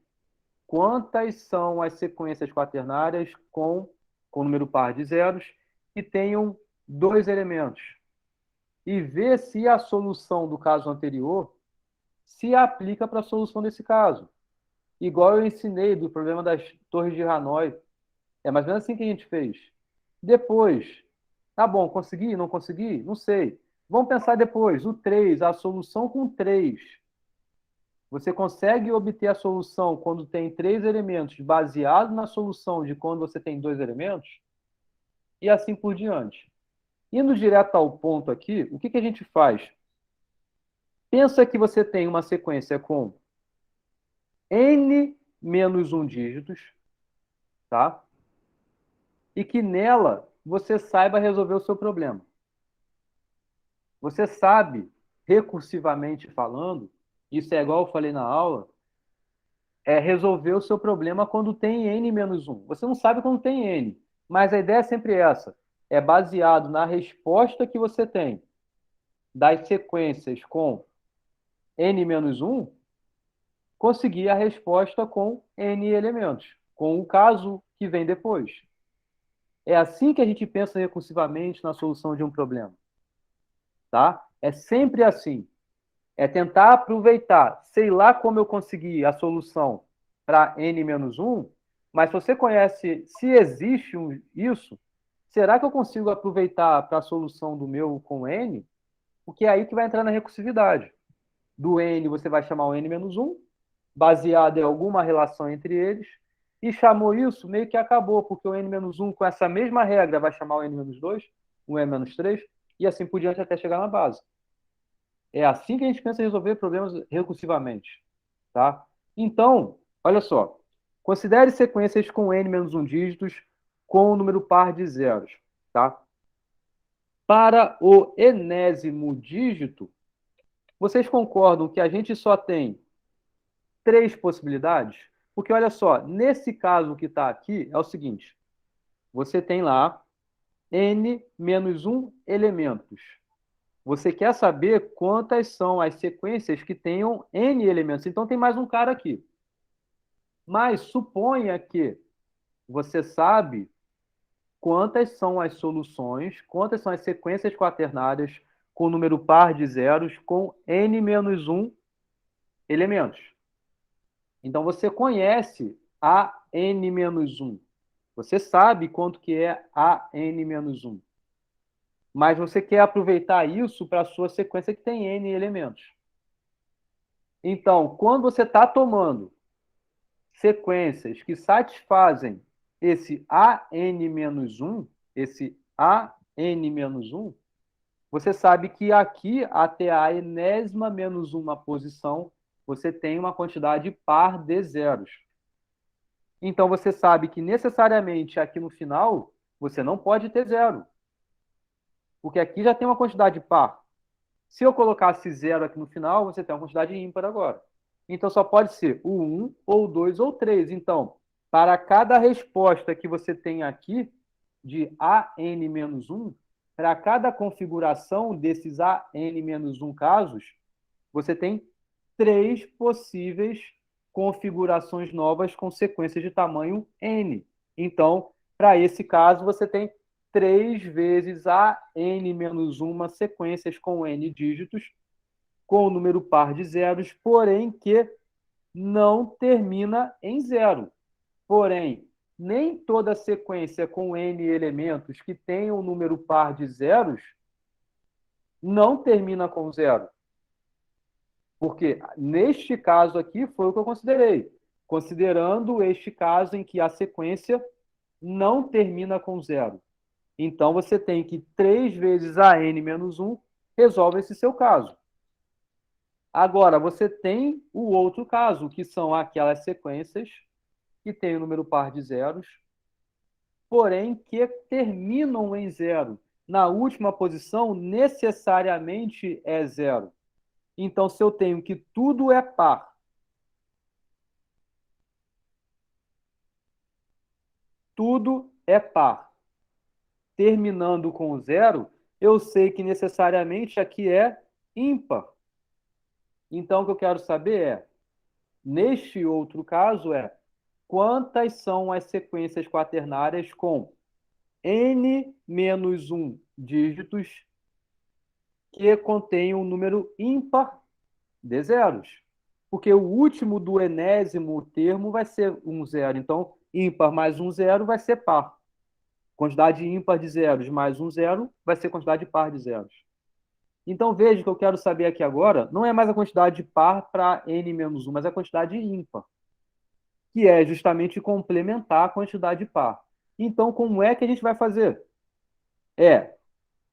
A: quantas são as sequências quaternárias com número par de zeros que tenham 2 elementos. E ver se a solução do caso anterior se aplica para a solução desse caso. Igual eu ensinei do problema das torres de Hanoi. É mais ou menos assim que a gente fez. Depois, tá bom, consegui, não consegui? Não sei. Vamos pensar depois. O 3, a solução com 3. Você consegue obter a solução quando tem 3 elementos baseado na solução de quando você tem 2 elementos? E assim por diante. Indo direto ao ponto aqui, o que que a gente faz? Pensa que você tem uma sequência com n menos 1 dígitos, tá? E que nela você saiba resolver o seu problema. Você sabe, recursivamente falando, isso é igual eu falei na aula, é resolver o seu problema quando tem n menos 1. Você não sabe quando tem n, mas a ideia é sempre essa. É baseado na resposta que você tem das sequências com n menos 1, conseguir a resposta com n elementos, com o caso que vem depois. É assim que a gente pensa recursivamente na solução de um problema. Tá? É sempre assim. É tentar aproveitar, sei lá como eu consegui a solução para n menos 1, mas se você conhece, se existe isso, será que eu consigo aproveitar para a solução do meu com n? Porque é aí que vai entrar na recursividade. Do n você vai chamar o n menos 1, baseado em alguma relação entre eles, e chamou isso, meio que acabou, porque o n menos 1 com essa mesma regra vai chamar o n menos 2, o n menos 3, e assim por diante até chegar na base. É assim que a gente pensa em resolver problemas recursivamente. Tá? Então, olha só. Considere sequências com n menos 1 dígitos com o número par de zeros. Tá? Para o enésimo dígito, vocês concordam que a gente só tem 3 possibilidades? Porque, olha só, nesse caso que está aqui, é o seguinte. Você tem lá n menos 1 elementos. Você quer saber quantas são as sequências que tenham n elementos. Então, tem mais um cara aqui. Mas suponha que você sabe quantas são as soluções, quantas são as sequências quaternárias com número par de zeros com n menos 1 elementos. Então, você conhece a n menos 1. Você sabe quanto que é a n menos 1. Mas você quer aproveitar isso para a sua sequência que tem n elementos. Então, quando você está tomando sequências que satisfazem esse AN-1, esse AN-1, você sabe que aqui, até a enésima menos uma posição, você tem uma quantidade par de zeros. Então, você sabe que necessariamente aqui no final, você não pode ter zero. Porque aqui já tem uma quantidade par. Se eu colocasse zero aqui no final, você tem uma quantidade ímpar agora. Então, só pode ser o 1, ou o 2, ou 3. Então, para cada resposta que você tem aqui, de AN-1, para cada configuração desses AN-1 casos, você tem 3 possíveis configurações novas com sequências de tamanho N. Então, para esse caso, você tem 3 vezes AN-1 sequências com N dígitos, com o número par de zeros, porém que não termina em zero. Porém, nem toda sequência com N elementos que tenha um número par de zeros não termina com zero. Porque neste caso aqui foi o que eu considerei. Considerando este caso em que a sequência não termina com zero. Então, você tem que 3 vezes AN-1 resolve esse seu caso. Agora, você tem o outro caso, que são aquelas sequências que têm o número par de zeros, porém que terminam em zero. Na última posição, necessariamente é zero. Então, se eu tenho que tudo é par, tudo é par, terminando com zero, eu sei que necessariamente aqui é ímpar. Então, o que eu quero saber é, neste outro caso, quantas são as sequências quaternárias com n-1 dígitos que contêm um número ímpar de zeros. Porque o último do enésimo termo vai ser um zero. Então, ímpar mais um zero vai ser par. Quantidade ímpar de zeros mais um zero vai ser quantidade par de zeros. Então, veja que eu quero saber aqui agora, não é mais a quantidade par para n-1, mas a quantidade ímpar, que é justamente complementar a quantidade par. Então, como é que a gente vai fazer? É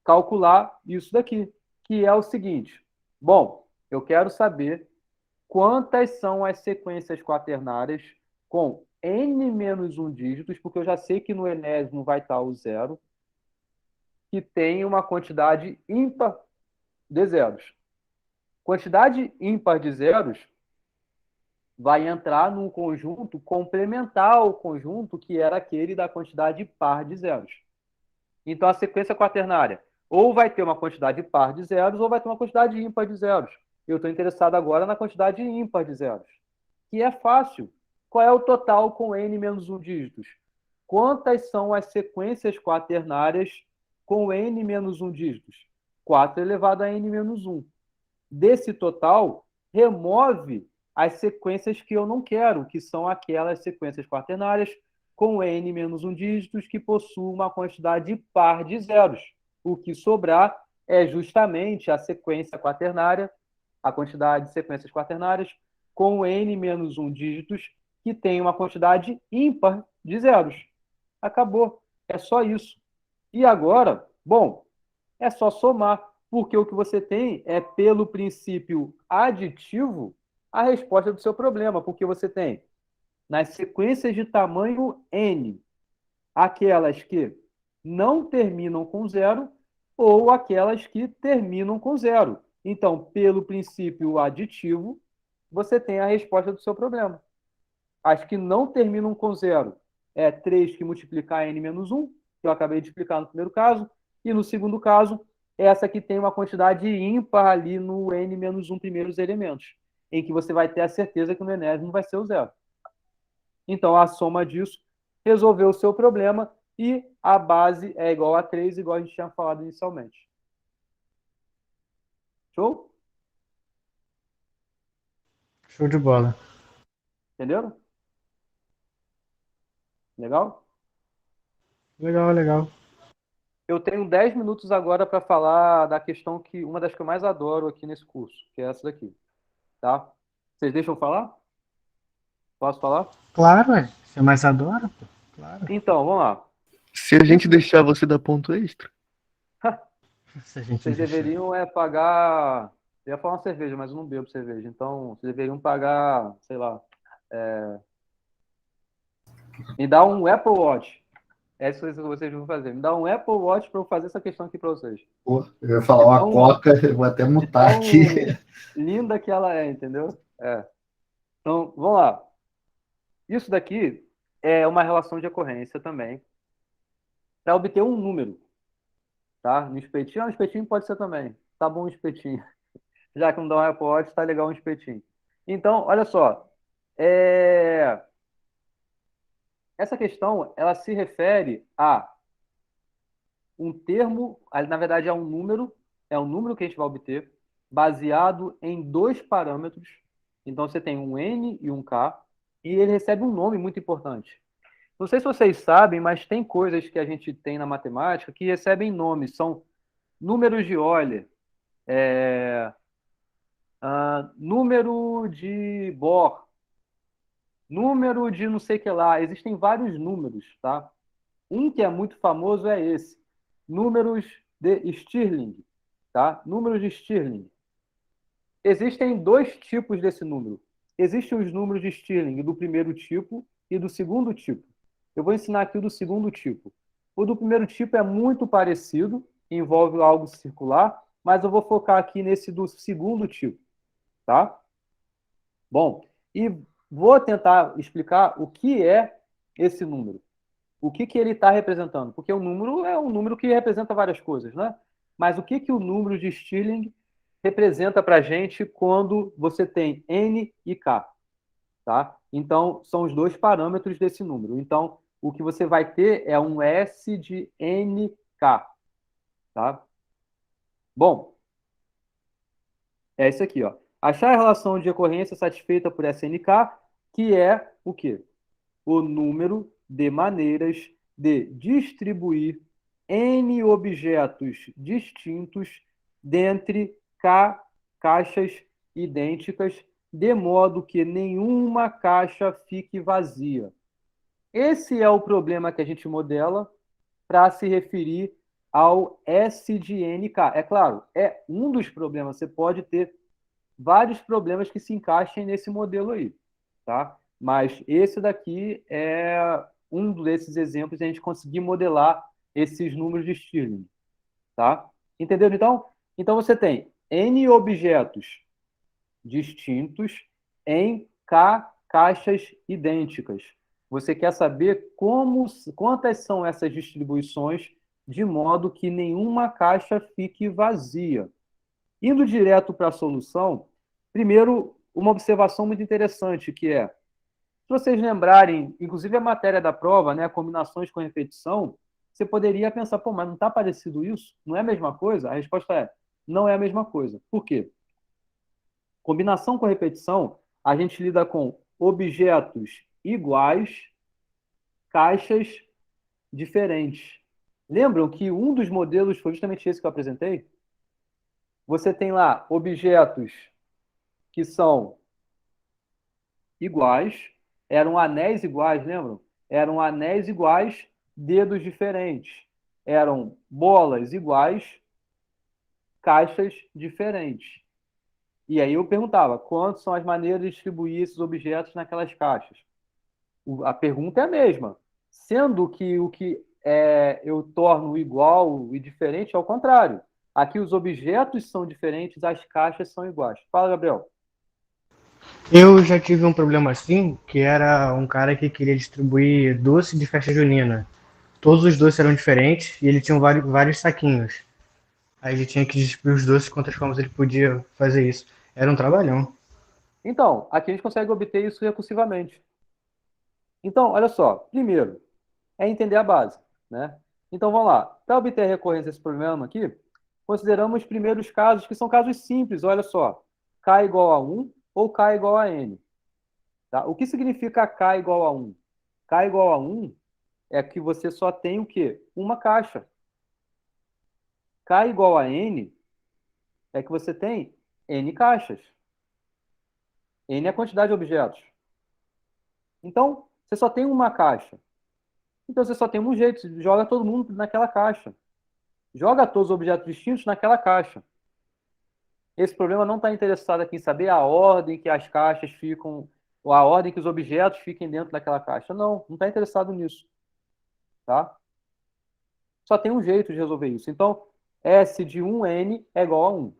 A: calcular isso daqui, que é o seguinte. Bom, eu quero saber quantas são as sequências quaternárias com n-1 dígitos, porque eu já sei que no enésimo vai estar o zero, que tem uma quantidade ímpar de zeros. Quantidade ímpar de zeros vai entrar num conjunto complementar ao conjunto que era aquele da quantidade par de zeros. Então, a sequência quaternária ou vai ter uma quantidade par de zeros ou vai ter uma quantidade ímpar de zeros. Eu estou interessado agora na quantidade ímpar de zeros, que é fácil. Qual é o total com n menos 1 dígitos? Quantas são as sequências quaternárias com n menos 1 dígitos? 4 elevado a n menos 1. Desse total, remove as sequências que eu não quero, que são aquelas sequências quaternárias com n menos 1 dígitos que possuem uma quantidade par de zeros. O que sobrar é justamente a sequência quaternária, a quantidade de sequências quaternárias com n menos 1 dígitos que tem uma quantidade ímpar de zeros. Acabou. É só isso. E agora, bom, é só somar, porque o que você tem é, pelo princípio aditivo, a resposta do seu problema, porque você tem nas sequências de tamanho n, aquelas que não terminam com zero ou aquelas que terminam com zero. Então, pelo princípio aditivo, você tem a resposta do seu problema. As que não terminam com zero é 3 que multiplicar n menos 1, que eu acabei de explicar no primeiro caso, e no segundo caso, essa que tem uma quantidade ímpar ali no n menos 1 primeiros elementos, em que você vai ter a certeza que no enésimo vai ser o zero. Então, a soma disso resolveu o seu problema e a base é igual a 3, igual a gente tinha falado inicialmente. Show?
C: Show de bola.
A: Entenderam? Legal?
C: Legal, legal.
A: Eu tenho 10 minutos agora para falar da questão que uma das que eu mais adoro aqui nesse curso, que é essa daqui. Tá? Vocês deixam eu falar? Posso falar?
C: Claro, você mais adora, pô. Claro.
A: Então, vamos lá.
D: Se a gente deixar você dar ponto extra.
C: Se a gente
A: Vocês
C: deixar.
A: deveriam pagar Eu ia falar uma cerveja, mas eu não bebo cerveja. Então, vocês deveriam pagar, sei lá, me dá um Apple Watch. É isso que vocês vão fazer. Me dá um Apple Watch para eu fazer essa questão aqui para vocês.
B: Pô, eu ia falar
A: De
B: uma
A: tão,
B: Coca, eu vou até
A: de
B: mutar
A: tão
B: aqui.
A: linda que ela é, entendeu? Então, vamos lá. Isso daqui é uma relação de ocorrência também, para obter um número, tá? No espetinho, um espetinho pode ser também. Tá bom um espetinho. Já que não dá um Apple Watch, tá legal um espetinho. Então, olha só. Essa questão, ela se refere a um termo, na verdade é um número que a gente vai obter, baseado em dois parâmetros. Então, você tem um N e um K, e ele recebe um nome muito importante. Não sei se vocês sabem, mas tem coisas que a gente tem na matemática que recebem nomes, são números de Euler, número de Bohr, número de não sei o que lá. Existem vários números, tá? Um que é muito famoso é esse, números de Stirling, tá? Números de Stirling. Existem dois tipos desse número. Existem os números de Stirling do primeiro tipo e do segundo tipo. Eu vou ensinar aqui o do segundo tipo. O do primeiro tipo é muito parecido, envolve algo circular, mas eu vou focar aqui nesse do segundo tipo, tá? Bom, e vou tentar explicar o que é esse número. O que ele está representando? Porque o número é um número que representa várias coisas, né? Mas o que o número de Stirling representa para a gente quando você tem N e K, tá? Então, são os dois parâmetros desse número. Então, o que você vai ter é um S de NK, tá? Bom, é isso aqui, ó. Achar a relação de ocorrência satisfeita por SNK, que é o quê? O número de maneiras de distribuir N objetos distintos dentre K caixas idênticas, de modo que nenhuma caixa fique vazia. Esse é o problema que a gente modela para se referir ao S de NK. É claro, é um dos problemas. Você pode ter vários problemas que se encaixem nesse modelo aí, tá? Mas esse daqui é um desses exemplos de a gente conseguir modelar esses números de Stirling, tá? Entenderam, então? Então, você tem N objetos distintos em K caixas idênticas. Você quer saber quantas são essas distribuições de modo que nenhuma caixa fique vazia. Indo direto para a solução, primeiro, uma observação muito interessante, que é, se vocês lembrarem, inclusive a matéria da prova, né, combinações com repetição, você poderia pensar, pô, mas não está parecido isso? Não é a mesma coisa? A resposta é, não é a mesma coisa. Por quê? Combinação com repetição, a gente lida com objetos iguais, caixas diferentes. Lembram que um dos modelos foi justamente esse que eu apresentei? Você tem lá objetos que são iguais, eram anéis iguais, lembram? Eram anéis iguais, dedos diferentes. Eram bolas iguais, caixas diferentes. E aí eu perguntava, quantas são as maneiras de distribuir esses objetos naquelas caixas? A pergunta é a mesma. Sendo que o que eu torno igual e diferente é o contrário. Aqui os objetos são diferentes, as caixas são iguais. Fala, Gabriel.
C: Eu já tive um problema assim, que era um cara que queria distribuir doce de festa junina. Todos os doces eram diferentes e ele tinha vários saquinhos. Aí ele tinha que distribuir os doces quantas formas ele podia fazer isso. Era um trabalhão.
A: Então, aqui a gente consegue obter isso recursivamente. Então, olha só. Primeiro, é entender a base, né? Então, vamos lá. Para obter a recorrência desse problema aqui, consideramos os primeiros casos, que são casos simples, olha só. K igual a 1 ou K igual a N. Tá? O que significa K igual a 1? K igual a 1 é que você só tem o quê? Uma caixa. K igual a N é que você tem N caixas. N é a quantidade de objetos. Então, você só tem uma caixa. Então, você só tem um jeito. Você joga todo mundo naquela caixa. Joga todos os objetos distintos naquela caixa. esse problema não está interessado aqui em saber a ordem que as caixas ficam, ou a ordem que os objetos fiquem dentro daquela caixa. Não está interessado nisso. Tá? Só tem um jeito de resolver isso. Então, S de 1n é igual a 1.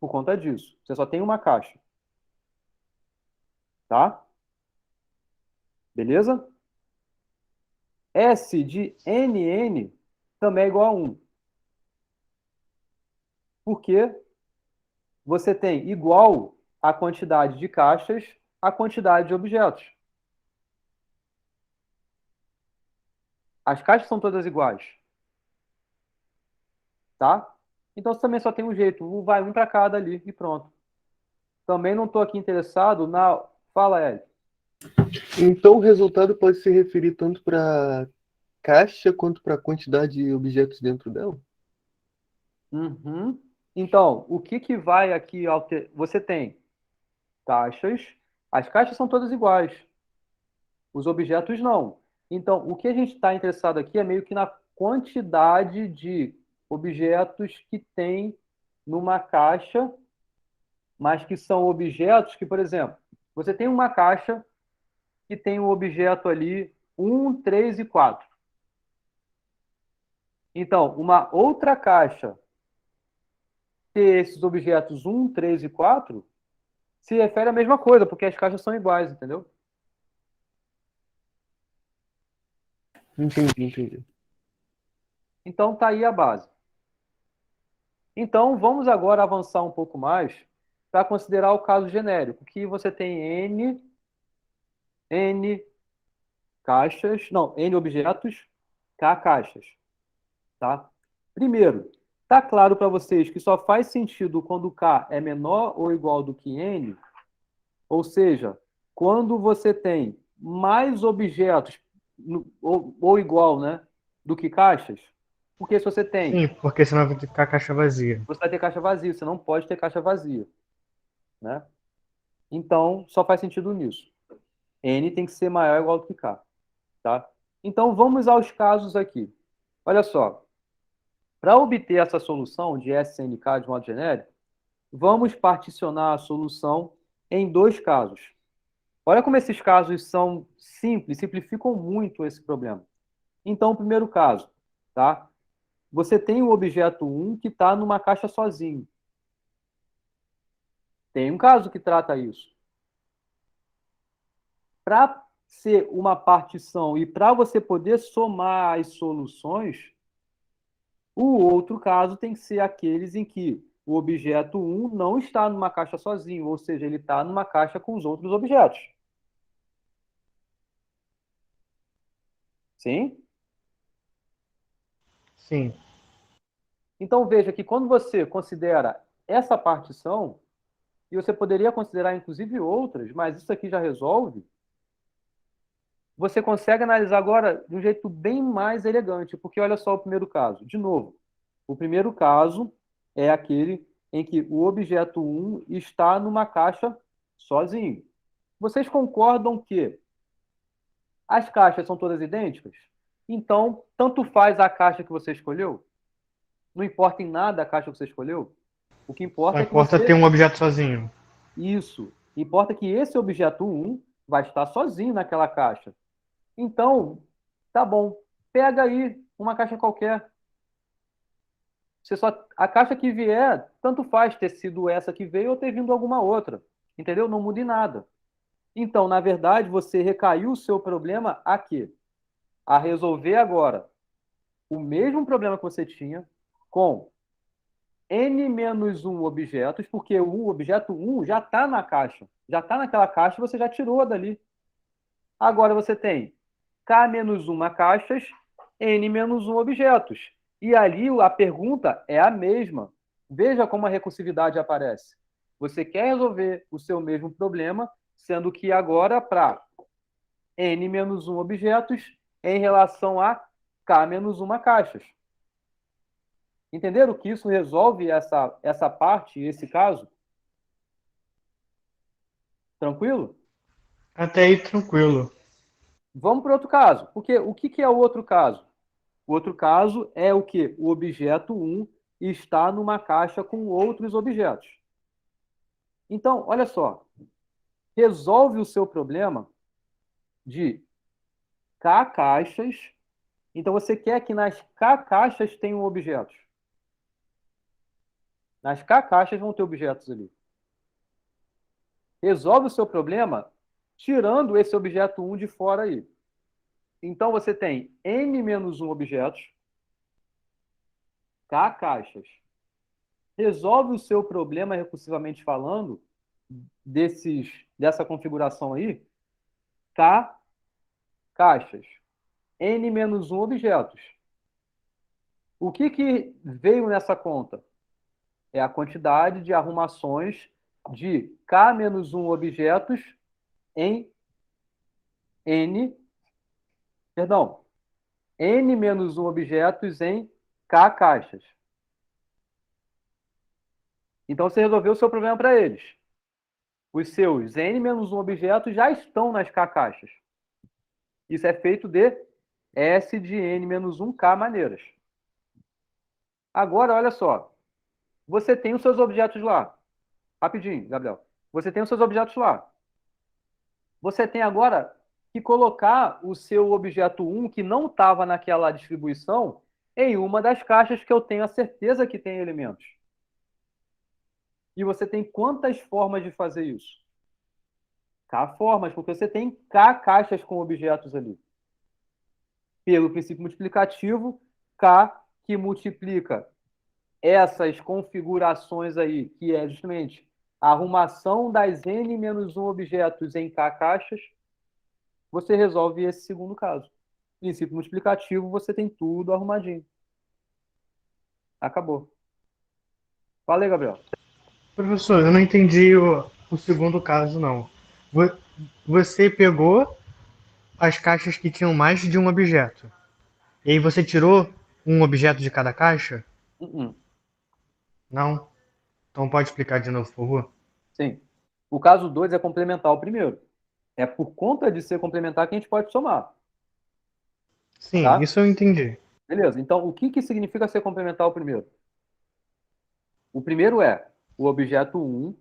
A: Por conta disso. Você só tem uma caixa. Tá? Beleza? S de nn também é igual a 1. Porque você tem igual a quantidade de caixas à quantidade de objetos. As caixas são todas iguais. Tá? Então você também só tem um jeito. Vai um para cada ali e pronto. Também não estou aqui interessado na... Fala, Ed.
D: Então o resultado pode se referir tanto para caixa quanto para a quantidade de objetos dentro dela?
A: Uhum. Então, o que vai aqui alterar? Você tem caixas. As caixas são todas iguais. Os objetos não. Então, o que a gente está interessado aqui é meio que na quantidade de objetos que tem numa caixa, mas que são objetos que, por exemplo, você tem uma caixa que tem um objeto ali 1, 3 e 4. Então, uma outra caixa ter esses objetos 1, 3 e 4 se refere à mesma coisa, porque as caixas são iguais, entendeu?
D: Entendi.
A: Então, tá aí a base. Então, vamos agora avançar um pouco mais para considerar o caso genérico, que você tem N caixas, não, N objetos, K caixas. Tá? Primeiro, tá claro para vocês que só faz sentido quando K é menor ou igual do que N? Ou seja, quando você tem mais objetos ou igual, né, do que caixas? Porque se você tem,
C: Sim, porque senão vai ficar a caixa vazia.
A: você vai ter caixa vazia, você não pode ter caixa vazia, né? Então, só faz sentido nisso. N tem que ser maior ou igual do que K, tá? Então, vamos aos casos aqui. Olha só, para obter essa solução de SNK de modo genérico, vamos particionar a solução em dois casos. Olha como esses casos são simples, simplificam muito esse problema. Então, o primeiro caso, tá? Você tem o objeto 1 que está numa caixa sozinho. Tem um caso que trata isso. Para ser uma partição e para você poder somar as soluções, o outro caso tem que ser aqueles em que o objeto 1 não está numa caixa sozinho, ou seja, ele está numa caixa com os outros objetos. Sim?
C: Sim.
A: Então veja que quando você considera essa partição, e você poderia considerar inclusive outras, mas isso aqui já resolve, você consegue analisar agora de um jeito bem mais elegante, porque olha só o primeiro caso. De novo, o primeiro caso é aquele em que o objeto 1 está numa caixa sozinho. Vocês concordam que as caixas são todas idênticas? Então, tanto faz a caixa que você escolheu? Não importa em nada a caixa que você escolheu? O que importa
C: Só
A: é que
C: importa
A: você...
C: ter um objeto sozinho.
A: Isso. Importa que esse objeto 1 vai estar sozinho naquela caixa. Então, tá bom. Pega aí uma caixa qualquer. A caixa que vier, tanto faz ter sido essa que veio ou ter vindo alguma outra. Entendeu? Não muda em nada. Então, na verdade, você recaiu o seu problema a quê? A resolver agora o mesmo problema que você tinha com n-1 objetos, porque o objeto 1 já está na caixa. Já está naquela caixa e você já tirou dali. Agora você tem K-1 caixas, N-1 objetos. E ali a pergunta é a mesma. Veja como a recursividade aparece. Você quer resolver o seu mesmo problema, sendo que agora para N-1 objetos em relação a K-1 caixas. Entenderam que isso resolve essa parte, esse caso? Tranquilo?
C: Até aí tranquilo.
A: Vamos para outro caso. Porque o que é o outro caso? O outro caso é o quê? O objeto 1 está numa caixa com outros objetos. Então, olha só, resolve o seu problema de K caixas. Então, você quer que nas K caixas tenham objetos. Nas K caixas vão ter objetos ali. Resolve o seu problema tirando esse objeto 1 de fora aí. Então, você tem n-1 objetos, K caixas. Resolve o seu problema recursivamente falando dessa configuração aí, K caixas, n-1 objetos. O que veio nessa conta? É a quantidade de arrumações de K-1 objetos em n-1 objetos em K caixas. Então, você resolveu o seu problema para eles. Os seus n-1 objetos já estão nas K caixas. Isso é feito de S de n-1K maneiras. Agora, olha só. Você tem os seus objetos lá. Rapidinho, Gabriel. Você tem os seus objetos lá. Você tem agora que colocar o seu objeto 1, que não estava naquela distribuição, em uma das caixas que eu tenho a certeza que tem elementos. E você tem quantas formas de fazer isso? K formas, porque você tem K caixas com objetos ali. Pelo princípio multiplicativo, K que multiplica essas configurações aí, que é justamente a arrumação das n-1 objetos em K caixas, você resolve esse segundo caso. Princípio multiplicativo, você tem tudo arrumadinho. Acabou. Fala aí, Gabriel.
C: Professor, eu não entendi o segundo caso, não. Você pegou as caixas que tinham mais de um objeto. E aí você tirou um objeto de cada caixa? Não? Então pode explicar de novo, por favor?
A: Sim. O caso 2 é complementar o primeiro. É por conta de ser complementar que a gente pode somar.
C: Sim,
A: Tá?
C: isso eu entendi.
A: Beleza. Então, o que significa ser complementar o primeiro? O primeiro é o objeto 1. O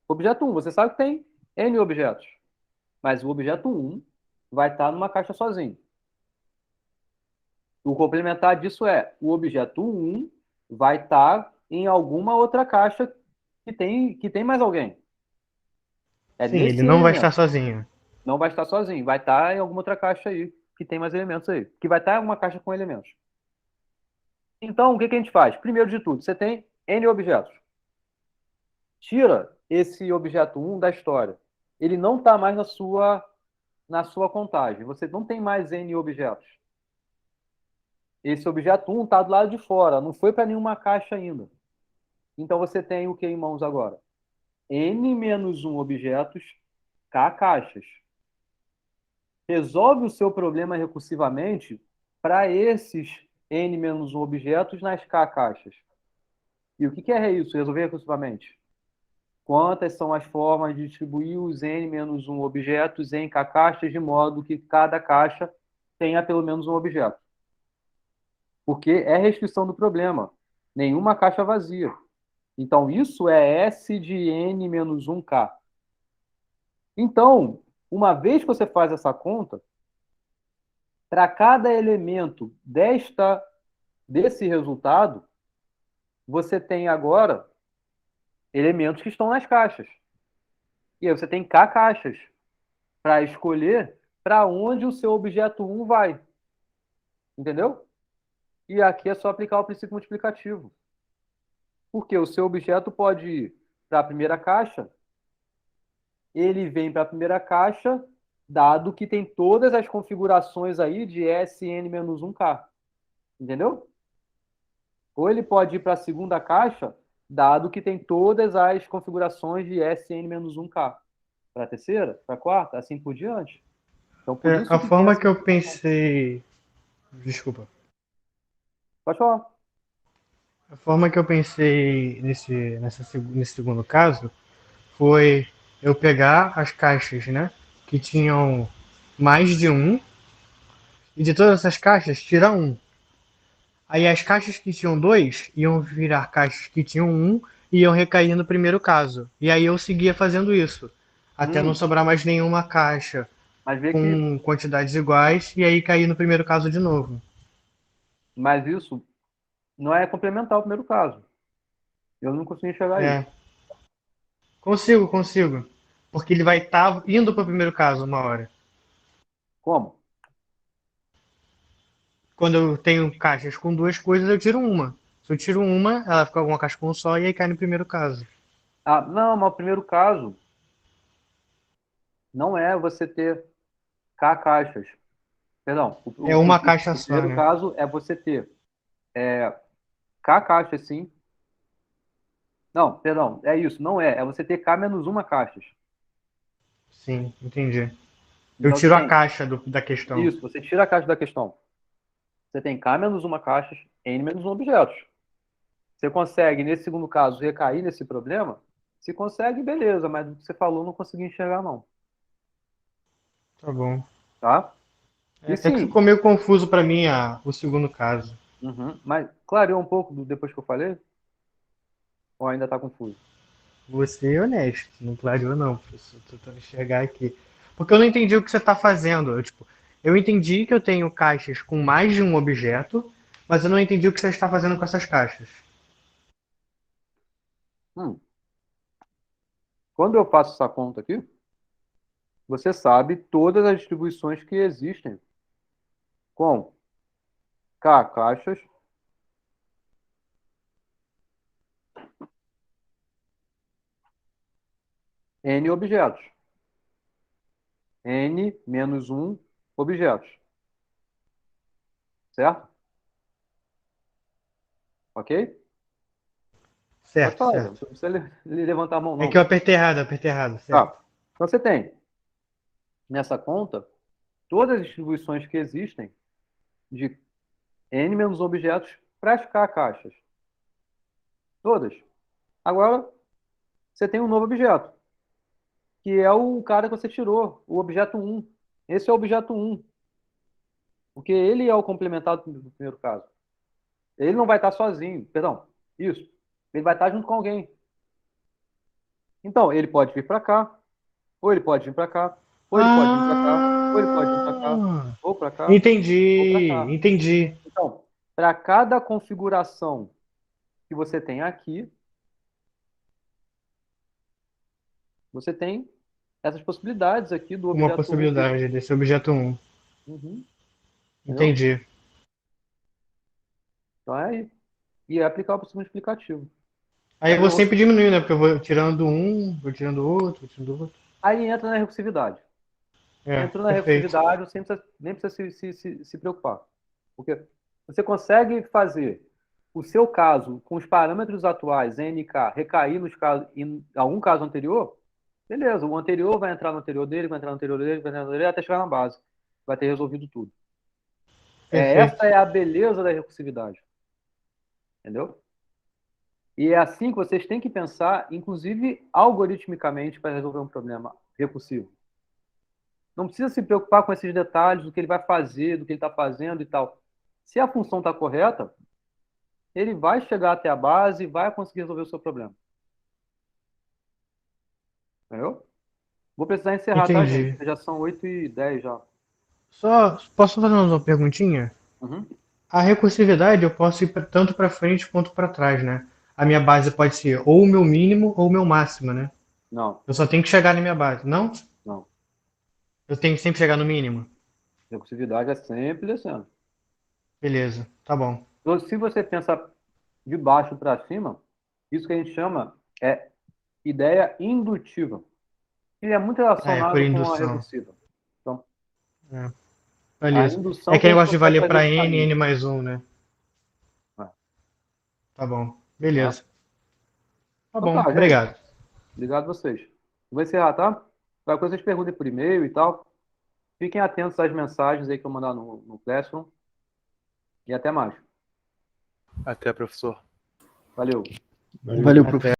A: objeto 1, você sabe que tem N objetos. Mas o objeto 1 vai estar numa caixa sozinho. O complementar disso é o objeto 1 vai estar em alguma outra caixa que tem mais alguém.
C: Sim, ele não vai estar sozinho.
A: Não vai estar sozinho. Vai estar em alguma outra caixa aí que tem mais elementos aí. Que vai estar em alguma caixa com elementos. Então, o que a gente faz? Primeiro de tudo, você tem N objetos. Tira esse objeto 1 da história. Ele não está mais na sua contagem. Você não tem mais N objetos. Esse objeto 1 está do lado de fora, não foi para nenhuma caixa ainda. Então você tem o que em mãos agora? N-1 objetos, K caixas. Resolve o seu problema recursivamente para esses N-1 objetos nas K caixas. E o que é isso? Resolver recursivamente? Quantas são as formas de distribuir os N-1 objetos em K caixas de modo que cada caixa tenha pelo menos um objeto? Porque é restrição do problema. Nenhuma caixa vazia. Então, isso é S de n-1K. Então, uma vez que você faz essa conta, para cada elemento desse resultado, você tem agora elementos que estão nas caixas. E aí você tem K caixas para escolher para onde o seu objeto 1 vai. Entendeu? E aqui é só aplicar o princípio multiplicativo. Porque o seu objeto pode ir para a primeira caixa, ele vem para a primeira caixa, dado que tem todas as configurações aí de SN-1K. Entendeu? Ou ele pode ir para a segunda caixa, dado que tem todas as configurações de SN-1K. Para a terceira, para a quarta, assim por diante. Então, por isso
C: a forma que eu pensei... Desculpa.
A: Pode falar.
C: A forma que eu pensei nesse segundo caso foi eu pegar as caixas, né, que tinham mais de um, e de todas essas caixas, tirar um. Aí as caixas que tinham 2 iam virar caixas que tinham 1 e iam recair no primeiro caso. E aí eu seguia fazendo isso, até não sobrar mais nenhuma caixa
A: Mas vê que.
C: com quantidades iguais e aí cair no primeiro caso de novo.
A: Mas isso não é complementar o primeiro caso. Eu não consegui enxergar isso.
C: É, consigo. Porque ele vai estar indo para o primeiro caso uma hora.
A: Como?
C: Quando eu tenho caixas com 2 coisas, eu tiro uma. Se eu tiro uma, ela fica com uma caixa com um só e aí cai no primeiro caso.
A: Ah, não, mas o primeiro caso não é você ter K caixas. Perdão,
C: É uma caixa
A: o
C: só,
A: primeiro
C: né?
A: caso é você ter K caixas, sim. Não, perdão, é isso, não é. É você ter K menos uma caixas.
C: Sim, entendi. Eu
A: Então você
C: tiro a
A: tem
C: caixa da questão.
A: isso, você tira a caixa da questão. Você tem K menos uma caixas, N menos um objetos. Você consegue, nesse segundo caso, recair nesse problema? Se consegue, beleza, mas o que você falou eu não consegui enxergar, não.
C: Tá bom.
A: Tá? E
C: É que
A: sim,
C: ficou meio confuso para mim o segundo caso.
A: mas clareou um pouco depois que eu falei? Ou ainda tá confuso?
C: Você é honesto, não clareou não, professor. Tô tentando enxergar aqui. Porque eu não entendi o que você está fazendo. Eu entendi que eu tenho caixas com mais de um objeto, mas eu não entendi o que você está fazendo com essas caixas.
A: Hum. Quando eu faço essa conta aqui, você sabe todas as distribuições que existem com K caixas, N objetos. N menos um objetos. Certo? Ok? Pode
C: Certo,
A: falar, Ivan.
C: certo.
A: Não precisa levantar a mão,
C: É que eu
A: não.
C: apertei errado, certo.
A: Tá. Então você tem, nessa conta, todas as distribuições que existem de N menos objetos para as K caixas. Todas. Agora, você tem um novo objeto, que é o cara que você tirou, o objeto um. Esse é o objeto um, porque ele é o complementado do primeiro caso. Ele não vai estar sozinho, perdão, isso. Ele vai estar junto com alguém. Então, ele pode vir para cá, ou ele pode vir para cá, ou ele pode vir para cá, ou ele pode vir para cá,
C: Ah,
A: ou para cá, ou para
C: entendi,
A: cá.
C: entendi.
A: Então, para cada configuração que você tem aqui, você tem essas possibilidades aqui do
C: Uma
A: objeto 1 vir.
C: possibilidade desse objeto um.
A: Uhum. Entendeu?
C: Entendi.
A: Então é aí. E é aplicar o princípio explicativo.
C: Aí eu
A: Aí,
C: vou sempre diminuindo, né? Porque eu vou tirando um, vou tirando outro, vou tirando outro.
A: aí entra na recursividade.
C: É,
A: Entrou na
C: perfeito.
A: recursividade, você nem precisa se preocupar. Porque você consegue fazer o seu caso com os parâmetros atuais, N e K, recair em algum caso anterior, beleza, o anterior vai entrar no anterior dele, vai entrar no anterior dele, vai entrar no anterior dele, até chegar na base. Vai ter resolvido tudo.
C: Perfeito.
A: Essa é a beleza da recursividade. Entendeu? E é assim que vocês têm que pensar, inclusive algoritmicamente, para resolver um problema recursivo. Não precisa se preocupar com esses detalhes do que ele vai fazer, do que ele está fazendo e tal. Se a função está correta, ele vai chegar até a base e vai conseguir resolver o seu problema. Entendeu? Vou precisar encerrar, tá, gente?
C: Entendi.
A: Já são 8h10 já.
C: Só posso fazer uma perguntinha?
A: Uhum.
C: A recursividade eu posso ir tanto para frente quanto para trás, né? A minha base pode ser ou o meu mínimo ou o meu máximo, né?
A: Não,
C: Eu só tenho que chegar na minha base. Não?
A: não.
C: Eu tenho que sempre chegar no mínimo.
A: Recursividade é sempre descendo.
C: Beleza, tá bom.
A: Então, se você pensa de baixo para cima, isso que a gente chama é ideia indutiva. E é muito
C: É, por
A: relacionado com a
C: indução.
A: recursiva. Então,
C: É,
A: a
C: beleza. É
A: indução que
C: que
A: a gente
C: negócio de
A: consegue
C: valer
A: fazer
C: para
A: esse
C: n,
A: caminho.
C: n mais um, né?
A: Né?
C: Tá bom.
A: Tá?
C: Beleza. Tá
A: Então
C: bom,
A: tá, gente.
C: obrigado.
A: Obrigado a vocês. Vou encerrar, tá? Qualquer coisa vocês perguntem por e-mail e tal. Fiquem atentos às mensagens aí que eu mandar no Classroom. E até mais.
E: Até, professor.
A: Valeu.
D: Valeu,
C: Até.
D: professor.